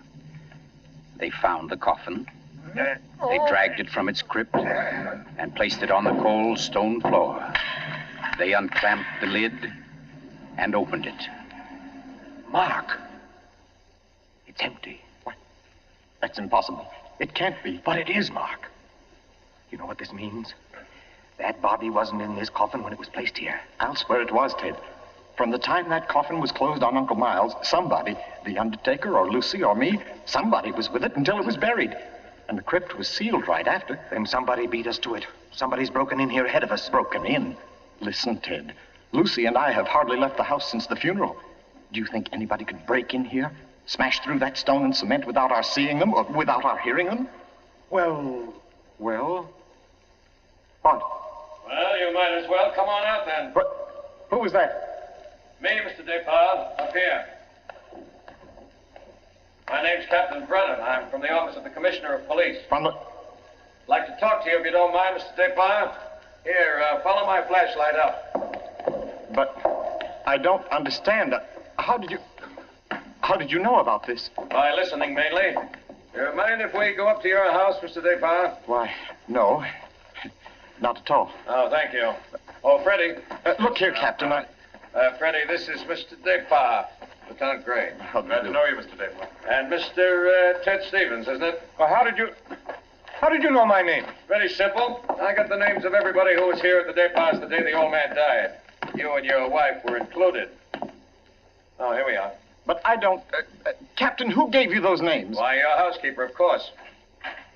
They found the coffin. They dragged it from its crypt and placed it on the cold stone floor. They unclamped the lid and opened it. Mark, it's empty. What? That's impossible. It can't be. But it is, Mark. You know what this means? That body wasn't in this coffin when it was placed here. I'll swear it was, Ted. From the time that coffin was closed on Uncle Miles, somebody, the undertaker or Lucy or me, somebody was with it until it was buried. And the crypt was sealed right after. Then somebody beat us to it. Somebody's broken in here ahead of us. Broken in? Listen, Ted. Lucy and I have hardly left the house since the funeral. Do you think anybody could break in here, smash through that stone and cement without our seeing them or without our hearing them? Well... What? Well, you might as well come on out then. What? Who was that? Me, Mr. Depard, up here. My name's Captain Brennan. I'm from the office of the Commissioner of Police. From the... Like to talk to you if you don't mind, Mr. Depard. Here, follow my flashlight up. But I don't understand. How did you know about this? By listening, mainly. You mind if we go up to your house, Mr. Depard? Why, no. Not at all. Oh, thank you. Oh, Freddie. Look here, Captain, Freddie, this is Mr. Depard, Lieutenant Gray. Glad to know you, Mr. Depard. And Mr. Ted Stevens, isn't it? Well, how did you know my name? Very simple. I got the names of everybody who was here at the Departs the day the old man died. You and your wife were included. Oh, here we are. But I don't... Captain, who gave you those names? Why, your housekeeper, of course.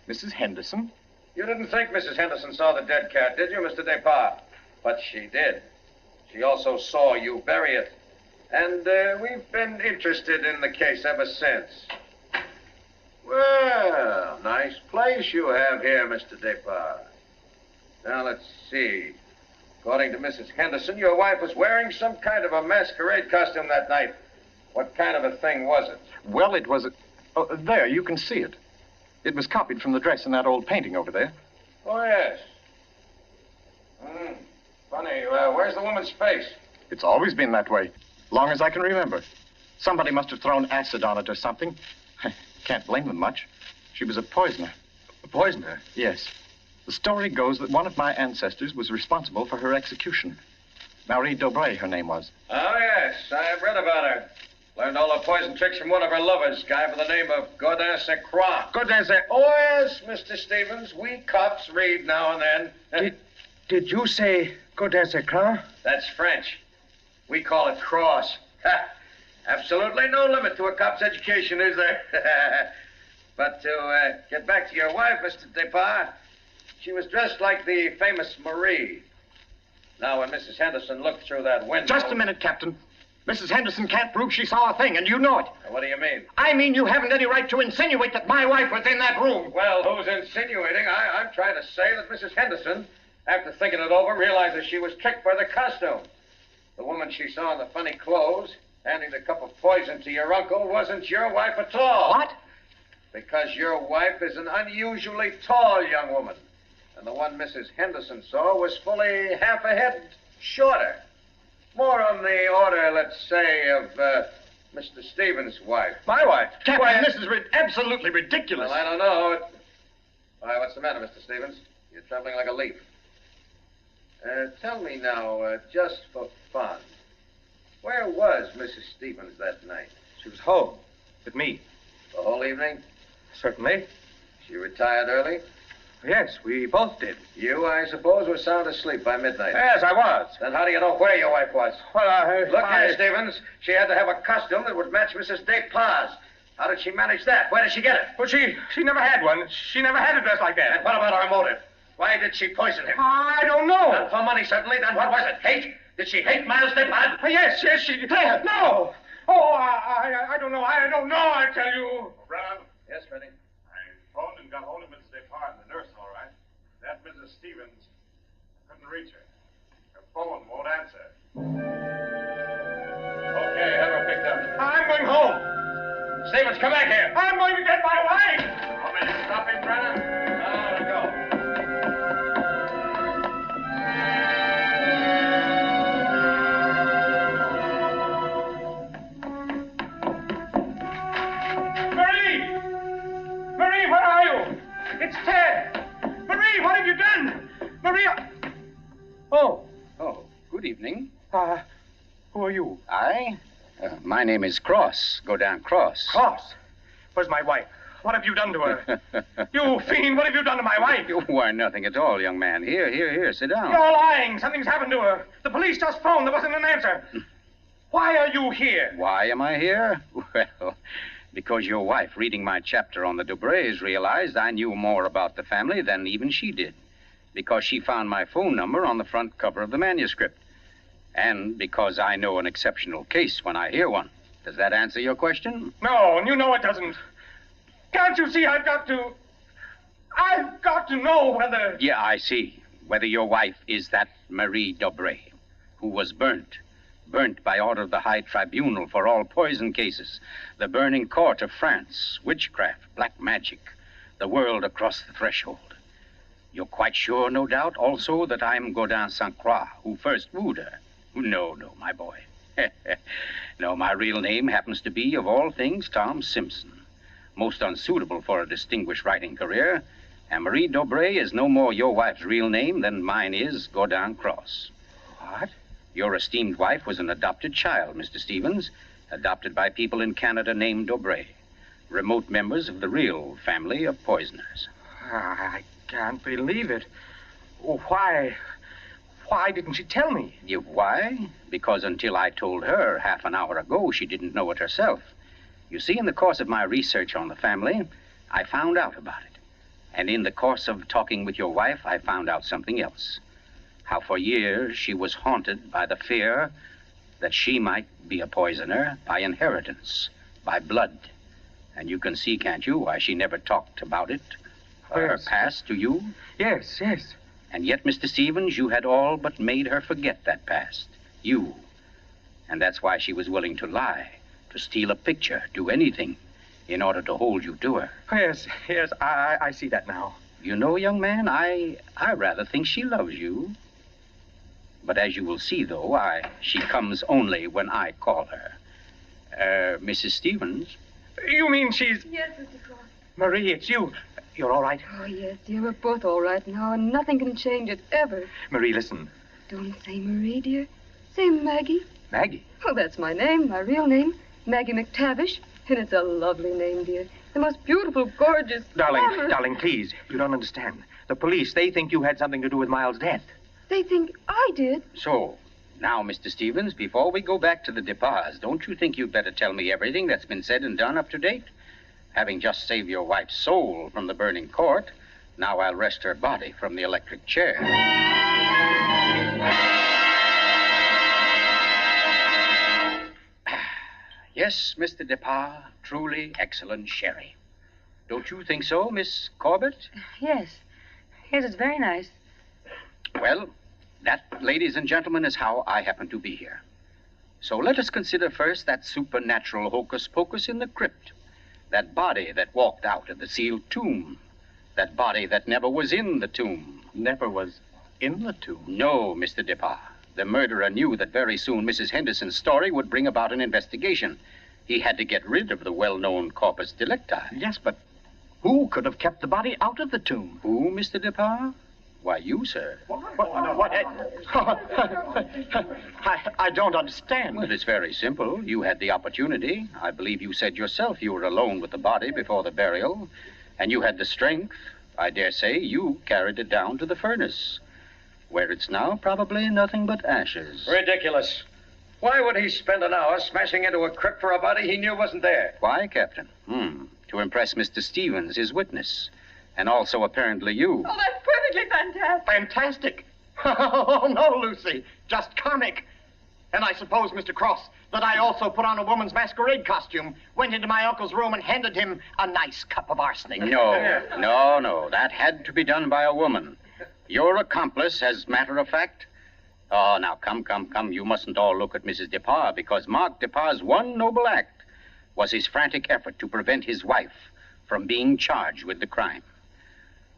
Mrs. Henderson? You didn't think Mrs. Henderson saw the dead cat, did you, Mr. Depard? But she did. She also saw you bury it. And we've been interested in the case ever since. Well, nice place you have here, Mr. Depard. Now, let's see. According to Mrs. Henderson, your wife was wearing some kind of a masquerade costume that night. What kind of a thing was it? Well, it was a... Oh, there, you can see it. It was copied from the dress in that old painting over there. Oh, yes. Funny, where's the woman's face? It's always been that way, long as I can remember. Somebody must have thrown acid on it or something. Can't blame them much. She was a poisoner. A poisoner? Yes. The story goes that one of my ancestors was responsible for her execution. Marie Dobré, her name was. Oh, yes, I've read about her. Learned all her poison tricks from one of her lovers, guy by the name of Godin Saint-Croix. Godin Saint... Oh, yes, Mr. Stevens. We cops read now and then. Did you say Godin Saint-Croix? That's French. We call it cross. Absolutely no limit to a cop's education, is there? But to get back to your wife, Mr. Depard, she was dressed like the famous Marie. Now, when Mrs. Henderson looked through that window... Just a minute, Captain. Mrs. Henderson can't prove she saw a thing, and you know it. What do you mean? I mean you haven't any right to insinuate that my wife was in that room. Well, who's insinuating? I'm trying to say that Mrs. Henderson, after thinking it over, realizes she was tricked by the costume. The woman she saw in the funny clothes, handing the cup of poison to your uncle, wasn't your wife at all. What? Because your wife is an unusually tall young woman. And the one Mrs. Henderson saw was fully half a head shorter. More on the order, let's say, of Mr. Stevens' wife. My wife? Captain, this is absolutely ridiculous. Well, I don't know. Why, what's the matter, Mr. Stevens? You're trembling like a leaf. Tell me now, just for fun, where was Mrs. Stevens that night? She was home with me. The whole evening? Certainly. She retired early? Yes, we both did. You, I suppose, were sound asleep by midnight. Yes, I was. Then how do you know where your wife was? Well, Look here, Stevens. She had to have a costume that would match Mrs. Despard's. How did she manage that? Where did she get it? Well, she never had one. She never had a dress like that. And what about her motive? Why did she poison him? I don't know. Not for money, certainly. Then what was it? Hate? Did she hate Miles Despard? Yes, she did. No. Oh, I don't know. I don't know, I tell you. Brown? Yes, Freddie? I phoned and got hold of Mrs. Despard and the nurse, all right. That Mrs. Stevens, couldn't reach her. Her phone won't answer. Okay, have her picked up. I'm going home. Stevens, come back here. I'm going to get my wife. Want me to stop him, Brennan? No, go. Marie, where are you? It's Ted. Marie, what have you done? Maria. Oh, good evening. Who are you? My name is Cross, Godin Cross. Cross? Where's my wife? What have you done to her? You fiend, what have you done to my wife? Why, nothing at all, young man. Here, sit down. You're lying. Something's happened to her. The police just phoned. There wasn't an answer. Why are you here? Why am I here? Well, because your wife, reading my chapter on the Dobrés, realized I knew more about the family than even she did. Because she found my phone number on the front cover of the manuscript. And because I know an exceptional case when I hear one. Does that answer your question? No, and you know it doesn't. Can't you see I've got to know whether... Yeah, I see. Whether your wife is that Marie Dobré, who was burnt by order of the High Tribunal for all poison cases, the burning court of France, witchcraft, black magic, the world across the threshold. You're quite sure, no doubt, also, that I'm Godin Saint-Croix, who first wooed her. No, my boy. No, my real name happens to be, of all things, Tom Simpson. Most unsuitable for a distinguished writing career. And Marie Dobré is no more your wife's real name than mine is Godin Cross. What? Your esteemed wife was an adopted child, Mr. Stevens, adopted by people in Canada named Dobré, remote members of the real family of poisoners. I can't believe it. Why didn't she tell me? Why? Because until I told her half an hour ago, she didn't know it herself. You see, in the course of my research on the family, I found out about it. And in the course of talking with your wife, I found out something else. How for years she was haunted by the fear that she might be a poisoner by inheritance, by blood. And you can see, can't you, why she never talked about it, her past to you? Yes, yes. And yet, Mr. Stevens, you had all but made her forget that past. You. And that's why she was willing to lie, to steal a picture, do anything, in order to hold you to her. Yes, yes, I see that now. You know, young man, I rather think she loves you. But as you will see, though, she comes only when I call her. Mrs. Stevens? You mean she's... Yes, Mr. Cross. Marie, it's you. You're all right? Oh, yes, dear. We're both all right now, and nothing can change it, ever. Marie, listen. Don't say Marie, dear. Say Maggie. Maggie? Oh, that's my name, my real name. Maggie McTavish. And it's a lovely name, dear. The most beautiful, gorgeous... Darling, please. You don't understand. The police, they think you had something to do with Miles' death. They think I did. So, now, Mr. Stevens, before we go back to the Depas, don't you think you'd better tell me everything that's been said and done up to date? Having just saved your wife's soul from the burning court, now I'll wrest her body from the electric chair. Yes, Mr. Depas, truly excellent sherry. Don't you think so, Miss Corbett? Yes. Yes, it's very nice. Well, that, ladies and gentlemen, is how I happen to be here. So let us consider first that supernatural hocus-pocus in the crypt. That body that walked out of the sealed tomb. That body that never was in the tomb. Never was in the tomb? No, Mr. Depas. The murderer knew that very soon Mrs. Henderson's story would bring about an investigation. He had to get rid of the well-known corpus delicti. Yes, but who could have kept the body out of the tomb? Who, Mr. Depas? Why, you, sir. What? I don't understand. Well, it's very simple. You had the opportunity. I believe you said yourself you were alone with the body before the burial. And you had the strength. I dare say you carried it down to the furnace, where it's now probably nothing but ashes. Ridiculous. Why would he spend an hour smashing into a crypt for a body he knew wasn't there? Why, Captain? To impress Mr. Stevens, his witness. And also, apparently, you. Oh, that's perfectly fantastic. Fantastic? Oh, no, Lucy. Just comic. And I suppose, Mr. Cross, that I also put on a woman's masquerade costume, went into my uncle's room, and handed him a nice cup of arsenic. No. That had to be done by a woman. Your accomplice, as matter of fact. Oh, now, come. You mustn't all look at Mrs. Depas, because Mark Depas' one noble act was his frantic effort to prevent his wife from being charged with the crime.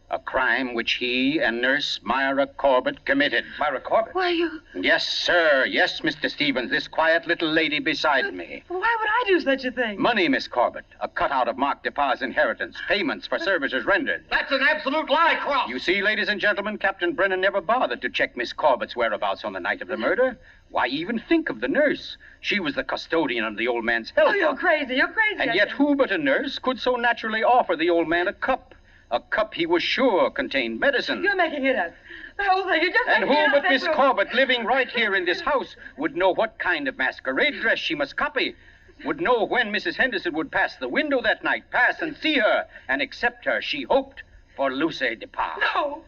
A crime which he and Nurse Myra Corbett committed. Myra Corbett? Why, you... Yes, sir. Yes, Mr. Stevens, this quiet little lady beside me. Why would I do such a thing? Money, Miss Corbett. A cutout of Mark Depas' inheritance. Payments for services rendered. That's an absolute lie, Cross. You see, ladies and gentlemen, Captain Brennan never bothered to check Miss Corbett's whereabouts on the night of the murder. Why even think of the nurse? She was the custodian of the old man's health. Oh, you're crazy. And yet who but a nurse could so naturally offer the old man a cup? A cup he was sure contained medicine. You're making it up. The whole thing, you're just And making it who up. but Miss Corbett, living right here in this house, would know what kind of masquerade dress she must copy, would know when Mrs. Henderson would pass the window that night, pass and see her, and accept her, she hoped, for Lucy Depas. No,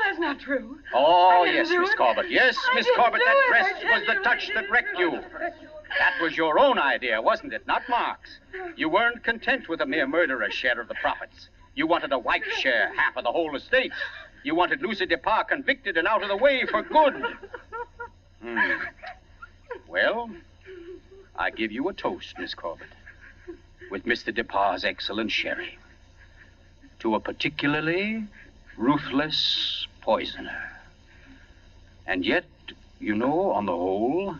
that's not true. Oh, yes, Miss Corbett. Yes, Miss Corbett, that dress was the touch that wrecked you. That was your own idea, wasn't it? Not Mark's. You weren't content with a mere murderer's share of the profits. You wanted a wife's share, half of the whole estate. You wanted Lucy Depas convicted and out of the way for good. Well, I give you a toast, Miss Corbett, with Mr. Depas' excellent sherry, to a particularly ruthless poisoner. And yet, you know, on the whole,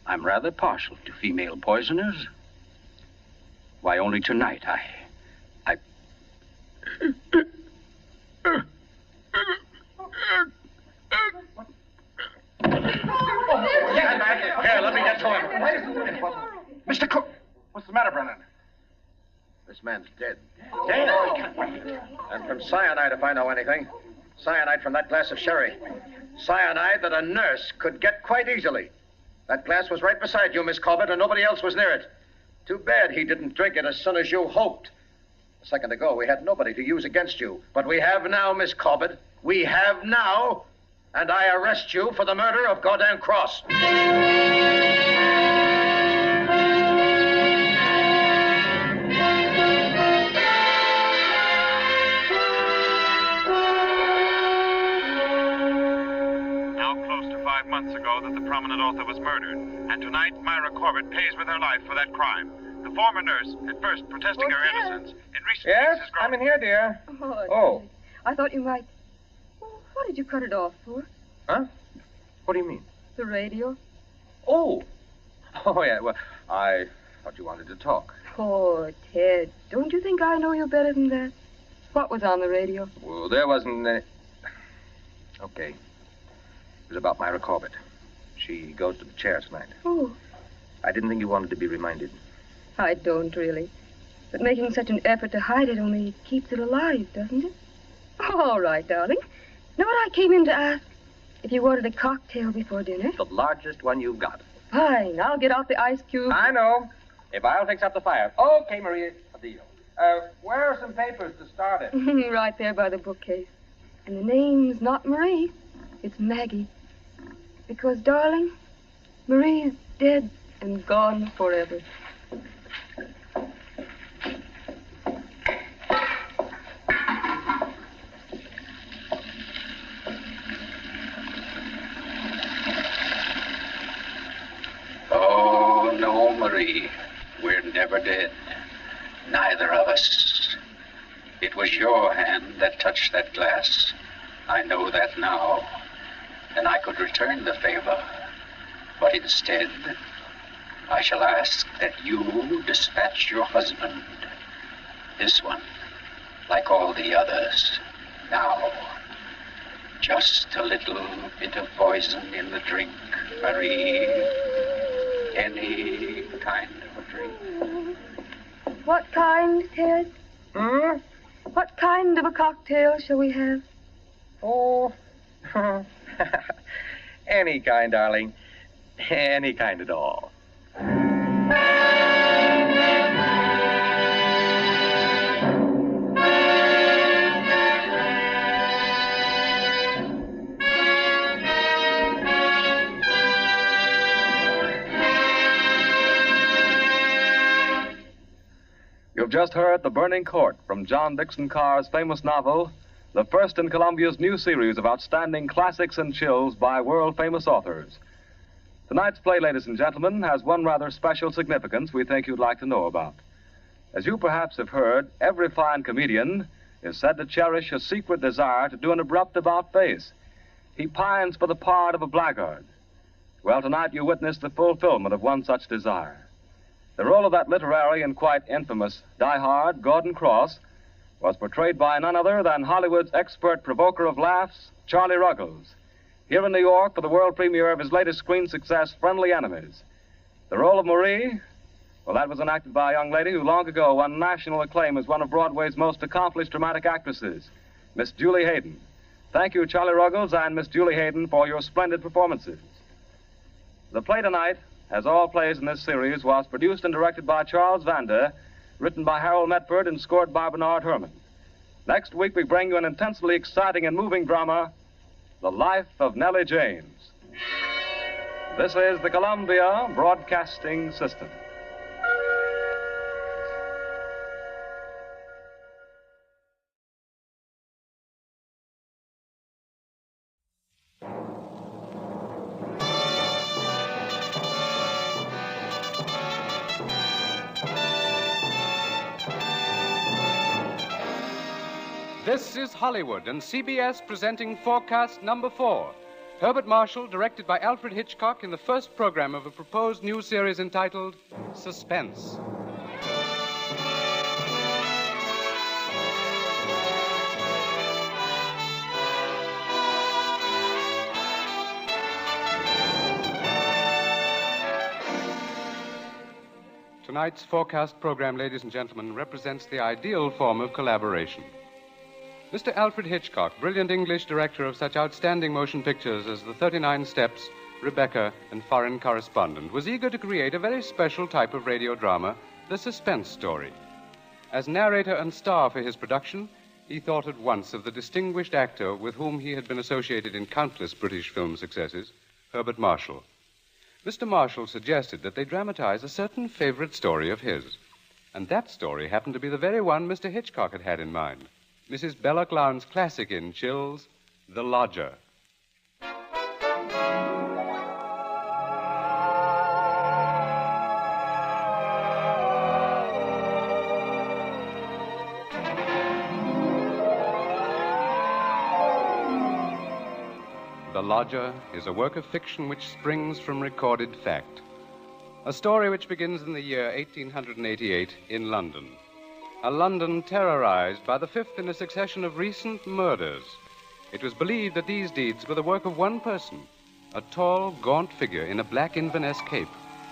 I'm rather partial to female poisoners. Why, only tonight I... Get back. Here, let me get to him. Mr. Cook, what's the matter, Brennan? This man's dead. Dead? And from cyanide, if I know anything. Cyanide from that glass of sherry. Cyanide that a nurse could get quite easily. That glass was right beside you, Miss Corbett, and nobody else was near it. Too bad he didn't drink it as soon as you hoped. A second ago, we had nobody to use against you. But we have now, Miss Corbett. We have now. and I arrest you for the murder of Gordon Cross. Now close to 5 months ago that the prominent author was murdered, and tonight Myra Corbett pays with her life for that crime. The former nurse, at first protesting her innocence, in recent Yes, weeks has grown... I'm in here, dear. Oh. I thought you might... Well, what did you cut it off for? Huh? What do you mean? The radio. Oh. Oh, yeah, well, I thought you wanted to talk. Oh, Ted, don't you think I know you better than that? What was on the radio? Well, there wasn't any... Okay. It was about Myra Corbett. She goes to the chair tonight. Oh, I didn't think you wanted to be reminded. I don't really. But making such an effort to hide it only keeps it alive, doesn't it? All right, darling. Know what I came in to ask? If you wanted a cocktail before dinner? The largest one you've got. Fine. I'll get out the ice cube. I know. If I'll fix up the fire. Okay, Maria, a deal. Where are some papers to start it? Right there by the bookcase. And the name's not Marie. It's Maggie. Because, darling, Marie's dead and gone forever. Oh, no, Marie. We're never dead. Neither of us. It was your hand that touched that glass. I know that now. And I could return the favor. But instead, I shall ask that you dispatch your husband. This one, like all the others. Now, just a little bit of poison in the drink, Marie. Any kind of a drink. What kind, Ted? Hmm? What kind of a cocktail shall we have? Oh, any kind, darling. Any kind at all. You've just heard The Burning Court from John Dixon Carr's famous novel, the first in Columbia's new series of outstanding classics and chills by world-famous authors. Tonight's play, ladies and gentlemen, has one rather special significance we think you'd like to know about. As you perhaps have heard, every fine comedian is said to cherish a secret desire to do an abrupt about-face. He pines for the part of a blackguard. Well, tonight you witness the fulfillment of one such desire. The role of that literary and quite infamous diehard, Gordon Cross, was portrayed by none other than Hollywood's expert provoker of laughs, Charlie Ruggles, here in New York for the world premiere of his latest screen success, Friendly Enemies. The role of Marie, well, that was enacted by a young lady who long ago won national acclaim as one of Broadway's most accomplished dramatic actresses, Miss Julie Hayden. Thank you, Charlie Ruggles and Miss Julie Hayden, for your splendid performances. The play tonight, as all plays in this series, was produced and directed by Charles Vander, written by Harold Metford and scored by Bernard Herrmann. Next week, we bring you an intensely exciting and moving drama, The Life of Nellie James. This is the Columbia Broadcasting System. This is Hollywood and CBS presenting Forecast Number 4. Herbert Marshall, directed by Alfred Hitchcock in the first program of a proposed new series entitled Suspense. Tonight's Forecast program, ladies and gentlemen, represents the ideal form of collaboration. Mr. Alfred Hitchcock, brilliant English director of such outstanding motion pictures as The 39 Steps, Rebecca, and Foreign Correspondent, was eager to create a very special type of radio drama, the suspense story. As narrator and star for his production, he thought at once of the distinguished actor with whom he had been associated in countless British film successes, Herbert Marshall. Mr. Marshall suggested that they dramatize a certain favorite story of his. And that story happened to be the very one Mr. Hitchcock had had in mind. Mrs. Belloc Lowndes' classic in Chills, The Lodger. The Lodger is a work of fiction which springs from recorded fact. A story which begins in the year 1888 in London. A London terrorized by the fifth in a succession of recent murders. It was believed that these deeds were the work of one person, a tall, gaunt figure in a black Inverness cape,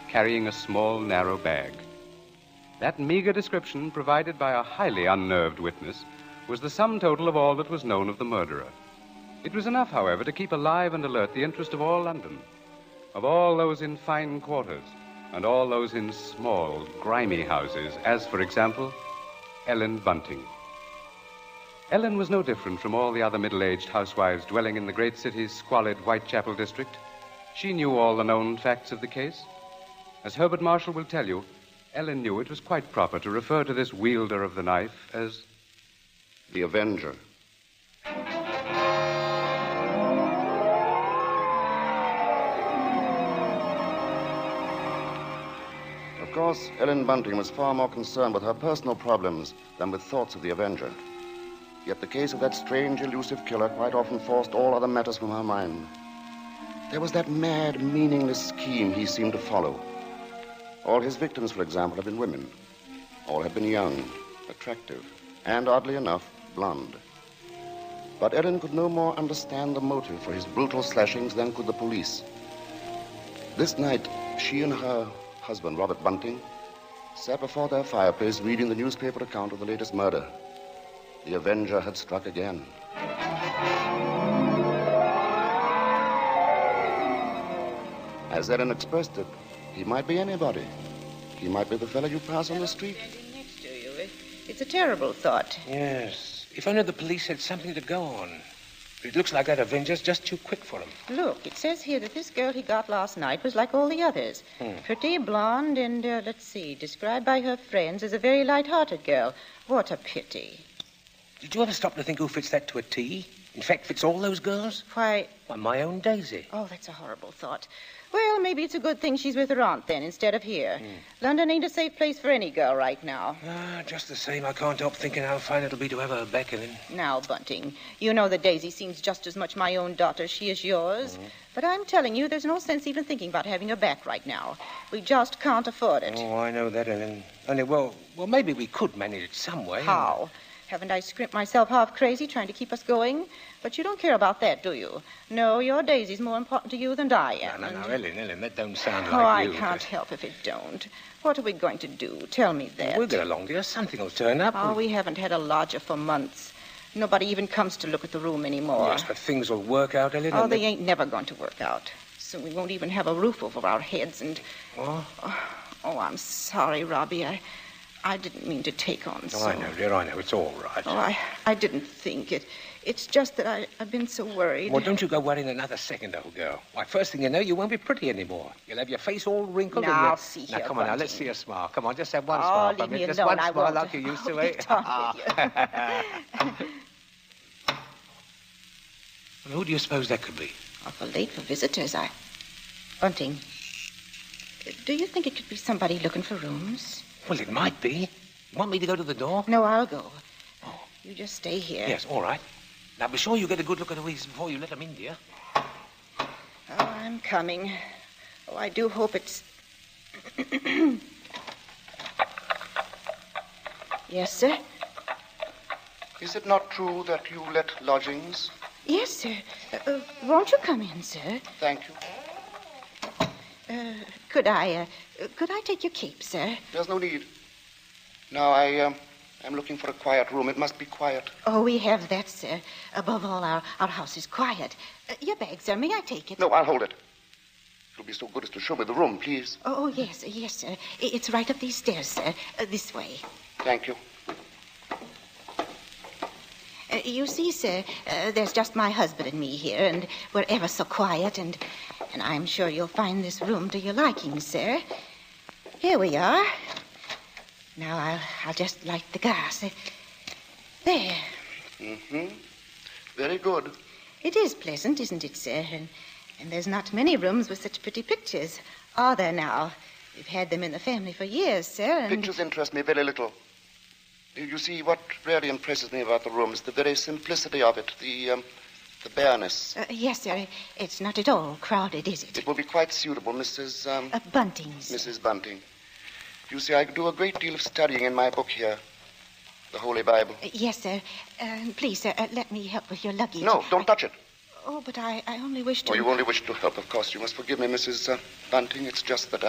carrying a small, narrow bag. That meager description, provided by a highly unnerved witness, was the sum total of all that was known of the murderer. It was enough, however, to keep alive and alert the interest of all London, of all those in fine quarters, and all those in small, grimy houses, as, for example, Ellen Bunting. Ellen was no different from all the other middle-aged housewives dwelling in the great city's squalid Whitechapel district. She knew all the known facts of the case. As Herbert Marshall will tell you, Ellen knew it was quite proper to refer to this wielder of the knife as the Avenger. Of course, Ellen Bunting was far more concerned with her personal problems than with thoughts of the Avenger. Yet the case of that strange, elusive killer quite often forced all other matters from her mind. There was that mad, meaningless scheme he seemed to follow. All his victims, for example, had been women. All had been young, attractive, and, oddly enough, blonde. But Ellen could no more understand the motive for his brutal slashings than could the police. This night, she and her husband, Robert Bunting, sat before their fireplace reading the newspaper account of the latest murder. The Avenger had struck again. As Ellen expressed it, he might be anybody. He might be the fellow you pass on the street. Next to you. It's a terrible thought. Yes. If only the police had something to go on. But it looks like that Avenger's just too quick for him. Look, it says here that this girl he got last night was like all the others. Pretty, blonde, and, let's see, described by her friends as a very light-hearted girl. What a pity. Did you ever stop to think who fits that to a T? In fact, fits all those girls? Why, my own Daisy. Oh, that's a horrible thought. Well, maybe it's a good thing she's with her aunt, then, instead of here. London ain't a safe place for any girl right now. Just the same, I can't help thinking how fine it'll be to have her back in. Now, Bunting, you know that Daisy seems just as much my own daughter as she is yours. But I'm telling you, there's no sense even thinking about having her back right now. We just can't afford it. Oh, I know that, Ellen. Only, well, maybe we could manage it some way. How? Haven't I scrimped myself half crazy trying to keep us going? But you don't care about that, do you? No, your Daisy's more important to you than I am. No, Ellen, that don't sound Oh, like you. I can't help if it don't. What are we going to do? Tell me that. We'll get along, dear. Something will turn up. Oh, we haven't had a lodger for months. Nobody even comes to look at the room anymore. Yes, but things will work out, Ellen. Oh, they ain't never going to work out. Soon we won't even have a roof over our heads and... What? Oh, I'm sorry, Robbie. I didn't mean to take on so... Oh, I know, dear, I know. It's all right. Oh, I didn't think it. It's just that I've been so worried. Well, don't you go worrying another second, old girl. Why, first thing you know, you won't be pretty anymore. You'll have your face all wrinkled and... Now, see here, Now, come on, Bunting. now, let's see a smile. Come on, just have one smile. Leave me just alone. one I smile won't. like you used to, I'll eh? be done with you. Well, who do you suppose that could be? Awful late for visitors. Bunting, do you think it could be somebody looking for rooms? Well, it might be. Want me to go to the door? No, I'll go. You just stay here. Yes, all right. Now, be sure you get a good look at Louise before you let them in, dear. Oh, I'm coming. Oh, I do hope it's... Yes, sir? Is it not true that you let lodgings? Yes, sir. Won't you come in, sir? Thank you. Could I take your cape, sir? There's no need. Now, I'm looking for a quiet room. It must be quiet. Oh, we have that, sir. Above all, our house is quiet. Your bag, sir, may I take it? No, I'll hold it. You'll be so good as to show me the room, please. Oh, yes, sir. It's right up these stairs, sir. This way. Thank you. You see, sir, there's just my husband and me here, and we're ever so quiet, and I'm sure you'll find this room to your liking, sir. Here we are. Now, I'll just light the gas. There. Mm-hmm. Very good. It is pleasant, isn't it, sir? And there's not many rooms with such pretty pictures, are there now? We've had them in the family for years, sir, and... Pictures interest me very little. You see, what really impresses me about the room is the very simplicity of it, the bareness. Yes, sir. It's not at all crowded, is it? It will be quite suitable, Mrs. Bunting's. Mrs. Bunting. You see, I do a great deal of studying in my book here, the Holy Bible. Yes, sir. Please, sir, let me help with your luggage. No, don't touch it. Oh, but I only wish to... Oh, you only wish to help, of course. You must forgive me, Mrs. Bunting. It's just that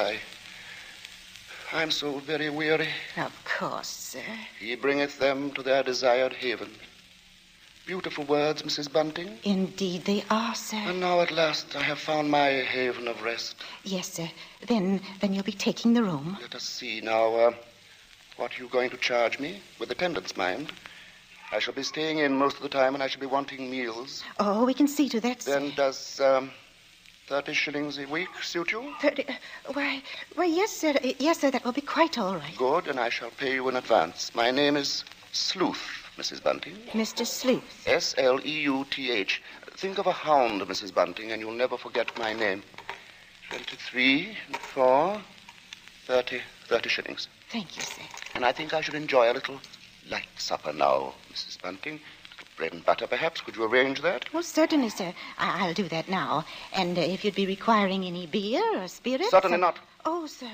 I'm so very weary. Of course, sir. He bringeth them to their desired haven. Beautiful words, Mrs. Bunting. Indeed they are, sir. And now at last I have found my haven of rest. Yes, sir. Then you'll be taking the room. Let us see now. What are you going to charge me? With attendance, mind. I shall be staying in most of the time, and I shall be wanting meals. Oh, we can see to that, sir. Then does 30 shillings a week suit you? 30... Why, yes, sir. Yes, sir, that will be quite all right. Good, and I shall pay you in advance. My name is Sleuth, Mrs. Bunting. Mr. Sleuth. Sleuth. Think of a hound, Mrs. Bunting, and you'll never forget my name. 23, 4, 30 shillings. Thank you, sir. And I think I should enjoy a little light supper now, Mrs. Bunting. Bread and butter, perhaps. Could you arrange that? Oh, certainly, sir. I'll do that now. And if you'd be requiring any beer or spirits... Certainly not. Oh, sir.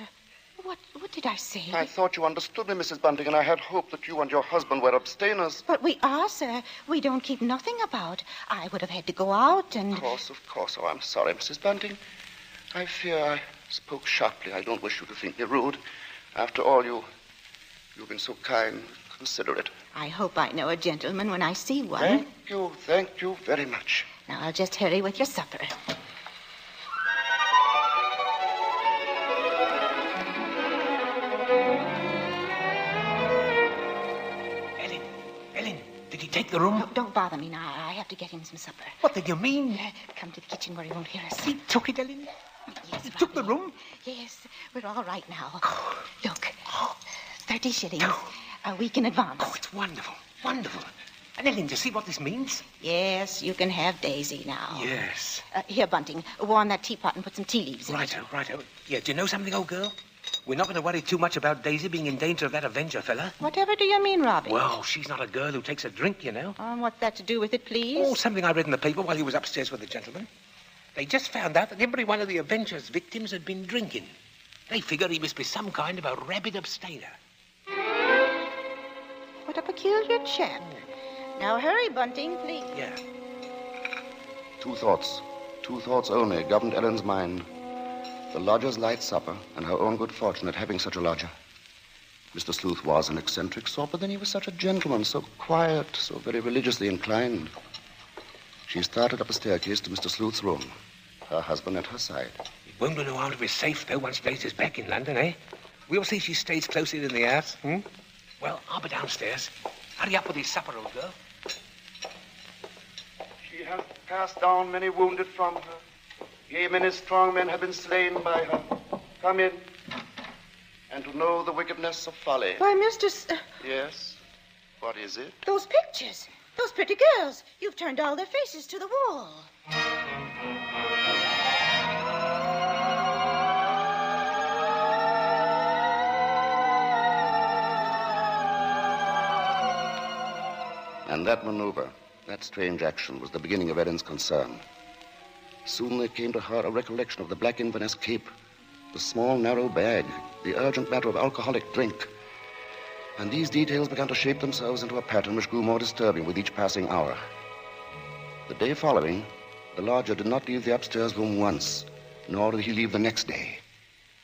What did I say? I thought you understood me, Mrs. Bunting, and I had hoped that you and your husband were abstainers. But we are, sir. We don't keep nothing about. I would have had to go out and... Of course. Oh, I'm sorry, Mrs. Bunting. I fear I spoke sharply. I don't wish you to think me rude. After all, you've been so kind, considerate. I hope I know a gentleman when I see one. Thank you very much. Now, I'll just hurry with your supper. Ellen, did he take the room? No, don't bother me now. I have to get him some supper. What did you mean? Come to the kitchen where he won't hear us. He took it, Ellen? Yes, he took the room? Yes, we're all right now. Look, 30 shillings. A week in advance. Oh, it's wonderful. Wonderful. And Ellen, do you see what this means? Yes, you can have Daisy now. Yes. Here, Bunting, warm that teapot and put some tea leaves in it. Righto. Yeah, do you know something, old girl? We're not going to worry too much about Daisy being in danger of that Avenger fella. Whatever do you mean, Robbie? Well, she's not a girl who takes a drink, you know. What's that to do with it, please? Oh, something I read in the paper while he was upstairs with the gentleman. They just found out that every one of the Avenger's victims had been drinking. They figured he must be some kind of a rabid abstainer. What a peculiar chap. Now hurry, Bunting, please. Yeah. Two thoughts only governed Ellen's mind. The lodger's light supper and her own good fortune at having such a lodger. Mr. Sleuth was an eccentric sort, but then he was such a gentleman, so quiet, so very religiously inclined. She started up a staircase to Mr. Sleuth's room, her husband at her side. It won't do no harm to be safe, though, once Daisy's back in London, eh? We'll see she stays closer in the house, Well, I'll be downstairs. Hurry up with his supper, old girl. She hath cast down many wounded from her. Yea, many strong men have been slain by her. Come in, and to know the wickedness of folly. Why, Mr. Yes? What is it? Those pictures. Those pretty girls. You've turned all their faces to the wall. And that maneuver, that strange action, was the beginning of Ellen's concern. Soon there came to her a recollection of the black Inverness cape, the small, narrow bag, the urgent matter of alcoholic drink. And these details began to shape themselves into a pattern which grew more disturbing with each passing hour. The day following, the lodger did not leave the upstairs room once, nor did he leave the next day.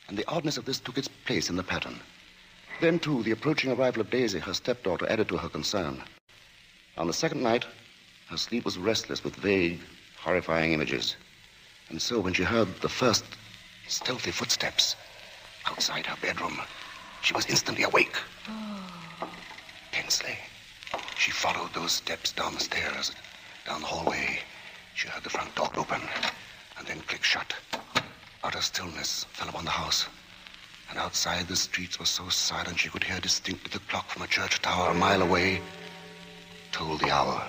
And the oddness of this took its place in the pattern. Then, too, the approaching arrival of Daisy, her stepdaughter, added to her concern. On the second night, her sleep was restless with vague, horrifying images. And so when she heard the first stealthy footsteps outside her bedroom, she was instantly awake. Tensely, She followed those steps down the stairs, down the hallway. She heard the front door open, and then click shut. Utter stillness fell upon the house. And outside, the streets were so silent she could hear distinctly the clock from a church tower a mile away told the hour.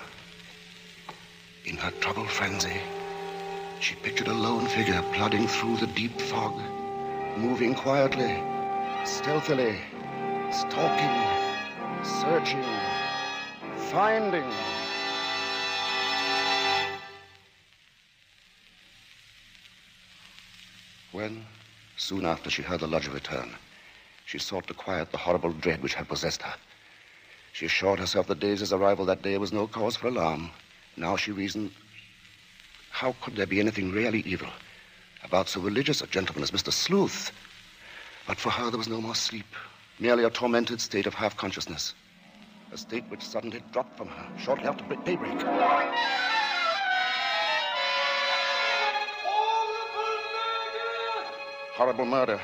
In her troubled frenzy, she pictured a lone figure plodding through the deep fog, moving quietly, stealthily, stalking, searching, finding. When, soon after she heard the lodger return, she sought to quiet the horrible dread which had possessed her. She assured herself that Daisy's arrival that day was no cause for alarm. Now she reasoned, how could there be anything really evil about so religious a gentleman as Mr. Sleuth? But for her there was no more sleep, merely a tormented state of half-consciousness, a state which suddenly dropped from her shortly after daybreak. Horrible murder.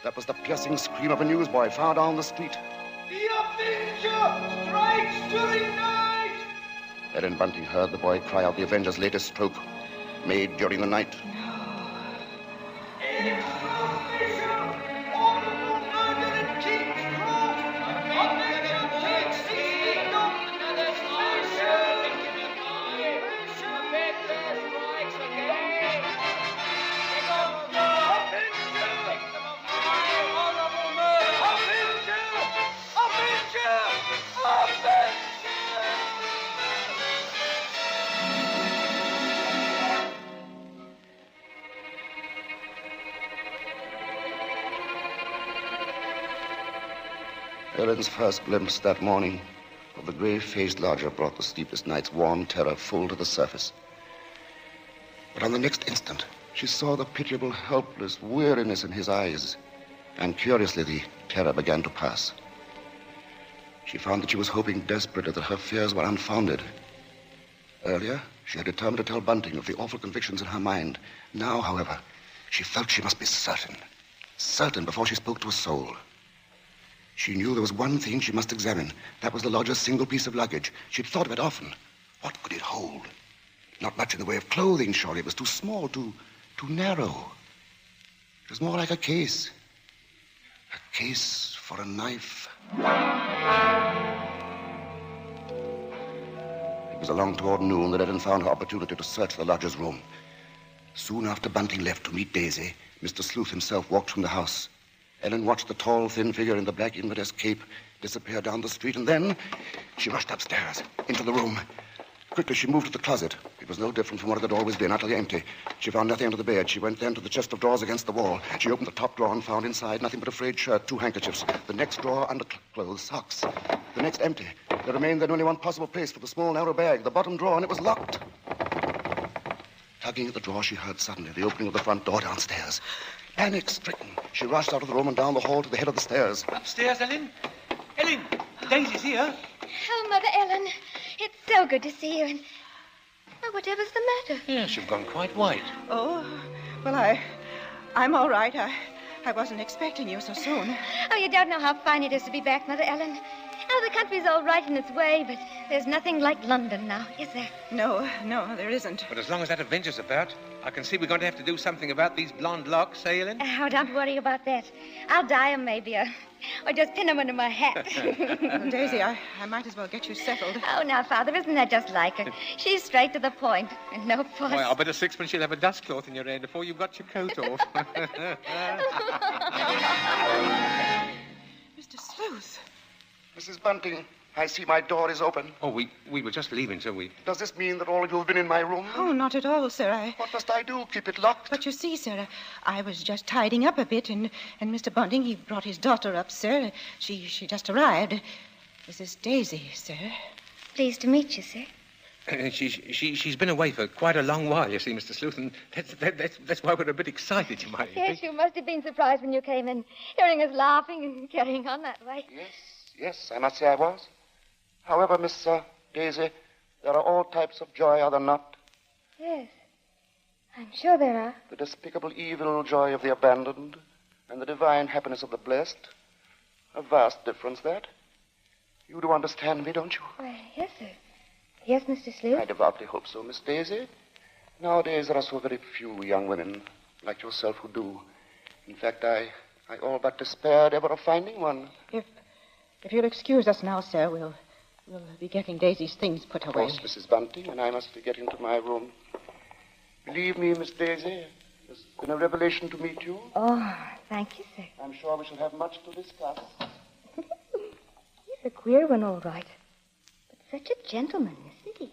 That was the piercing scream of a newsboy far down the street. The Avenger strikes during night! Ellen Bunting heard the boy cry out the Avenger's latest stroke, made during the night. Ellen's first glimpse that morning of the grave-faced lodger brought the sleepless night's warm terror full to the surface. But on the next instant, she saw the pitiable, helpless weariness in his eyes, and curiously, the terror began to pass. She found that she was hoping desperately that her fears were unfounded. Earlier, she had determined to tell Bunting of the awful convictions in her mind. Now, however, she felt she must be certain before she spoke to a soul. She knew there was one thing she must examine. That was the lodger's single piece of luggage. She'd thought of it often. What could it hold? Not much in the way of clothing, surely. It was too small, too narrow. It was more like a case. A case for a knife. It was along toward noon that Ellen found her opportunity to search the lodger's room. Soon after Bunting left to meet Daisy, Mr. Sleuth himself walked from the house. Ellen watched the tall, thin figure in the black Inverness cape disappear down the street, and then she rushed upstairs, into the room. Quickly, she moved to the closet. It was no different from what it had always been, utterly empty. She found nothing under the bed. She went then to the chest of drawers against the wall. She opened the top drawer and found inside nothing but a frayed shirt, 2 handkerchiefs. The next drawer, underclothes, socks. The next empty. There remained then only one possible place for the small, narrow bag, the bottom drawer, and it was locked. Tugging at the drawer, she heard suddenly the opening of the front door downstairs. Panic-stricken, she rushed out of the room and down the hall to the head of the stairs. Upstairs, Ellen? Ellen, Daisy's here. Oh, Mother Ellen, it's so good to see you. And whatever's the matter? Yes, you've gone quite white. Oh, well, I'm all right. I wasn't expecting you so soon. Oh, you don't know how fine it is to be back, Mother Ellen. Oh, the country's all right in its way, but there's nothing like London now, is there? No, there isn't. But as long as that Avenger's about, I can see we're going to have to do something about these blonde locks, eh, Ellen? Oh, don't worry about that. I'll dye 'em maybe, or just pin 'em under my hat. Daisy, I might as well get you settled. Oh, now, Father, isn't that just like her? She's straight to the point, and no fuss. Well, I'll bet a sixpence you'll have a dust cloth in your hand before you've got your coat off. Mr. Sleuth. Mrs. Bunting, I see my door is open. Oh, we were just leaving, so we... Does this mean that all of you have been in my room? Oh, not at all, sir. What must I do? Keep it locked? But you see, sir, I was just tidying up a bit, and Mr. Bunting, he brought his daughter up, sir. She just arrived. This is Daisy, sir. Pleased to meet you, sir. She's been away for quite a long while, you see, Mr. Sleuth, and that's why we're a bit excited, you might Yes, you must have been surprised when you came in, hearing us laughing and carrying on that way. Yes, I must say I was. However, Miss Daisy, there are all types of joy, are there not? Yes, I'm sure there are. The despicable evil joy of the abandoned and the divine happiness of the blessed. A vast difference, that. You do understand me, don't you? Why, yes, sir. Yes, Mr. Sleuth. I devoutly hope so, Miss Daisy. Nowadays, there are so very few young women like yourself who do. In fact, I all but despaired ever of finding one. If you'll excuse us now, sir, we'll be getting Daisy's things put away. Of course, Mrs. Bunting, and I must be getting to my room. Believe me, Miss Daisy, it's been a revelation to meet you. Oh, thank you, sir. I'm sure we shall have much to discuss. He's a queer one, all right. But such a gentleman, isn't he?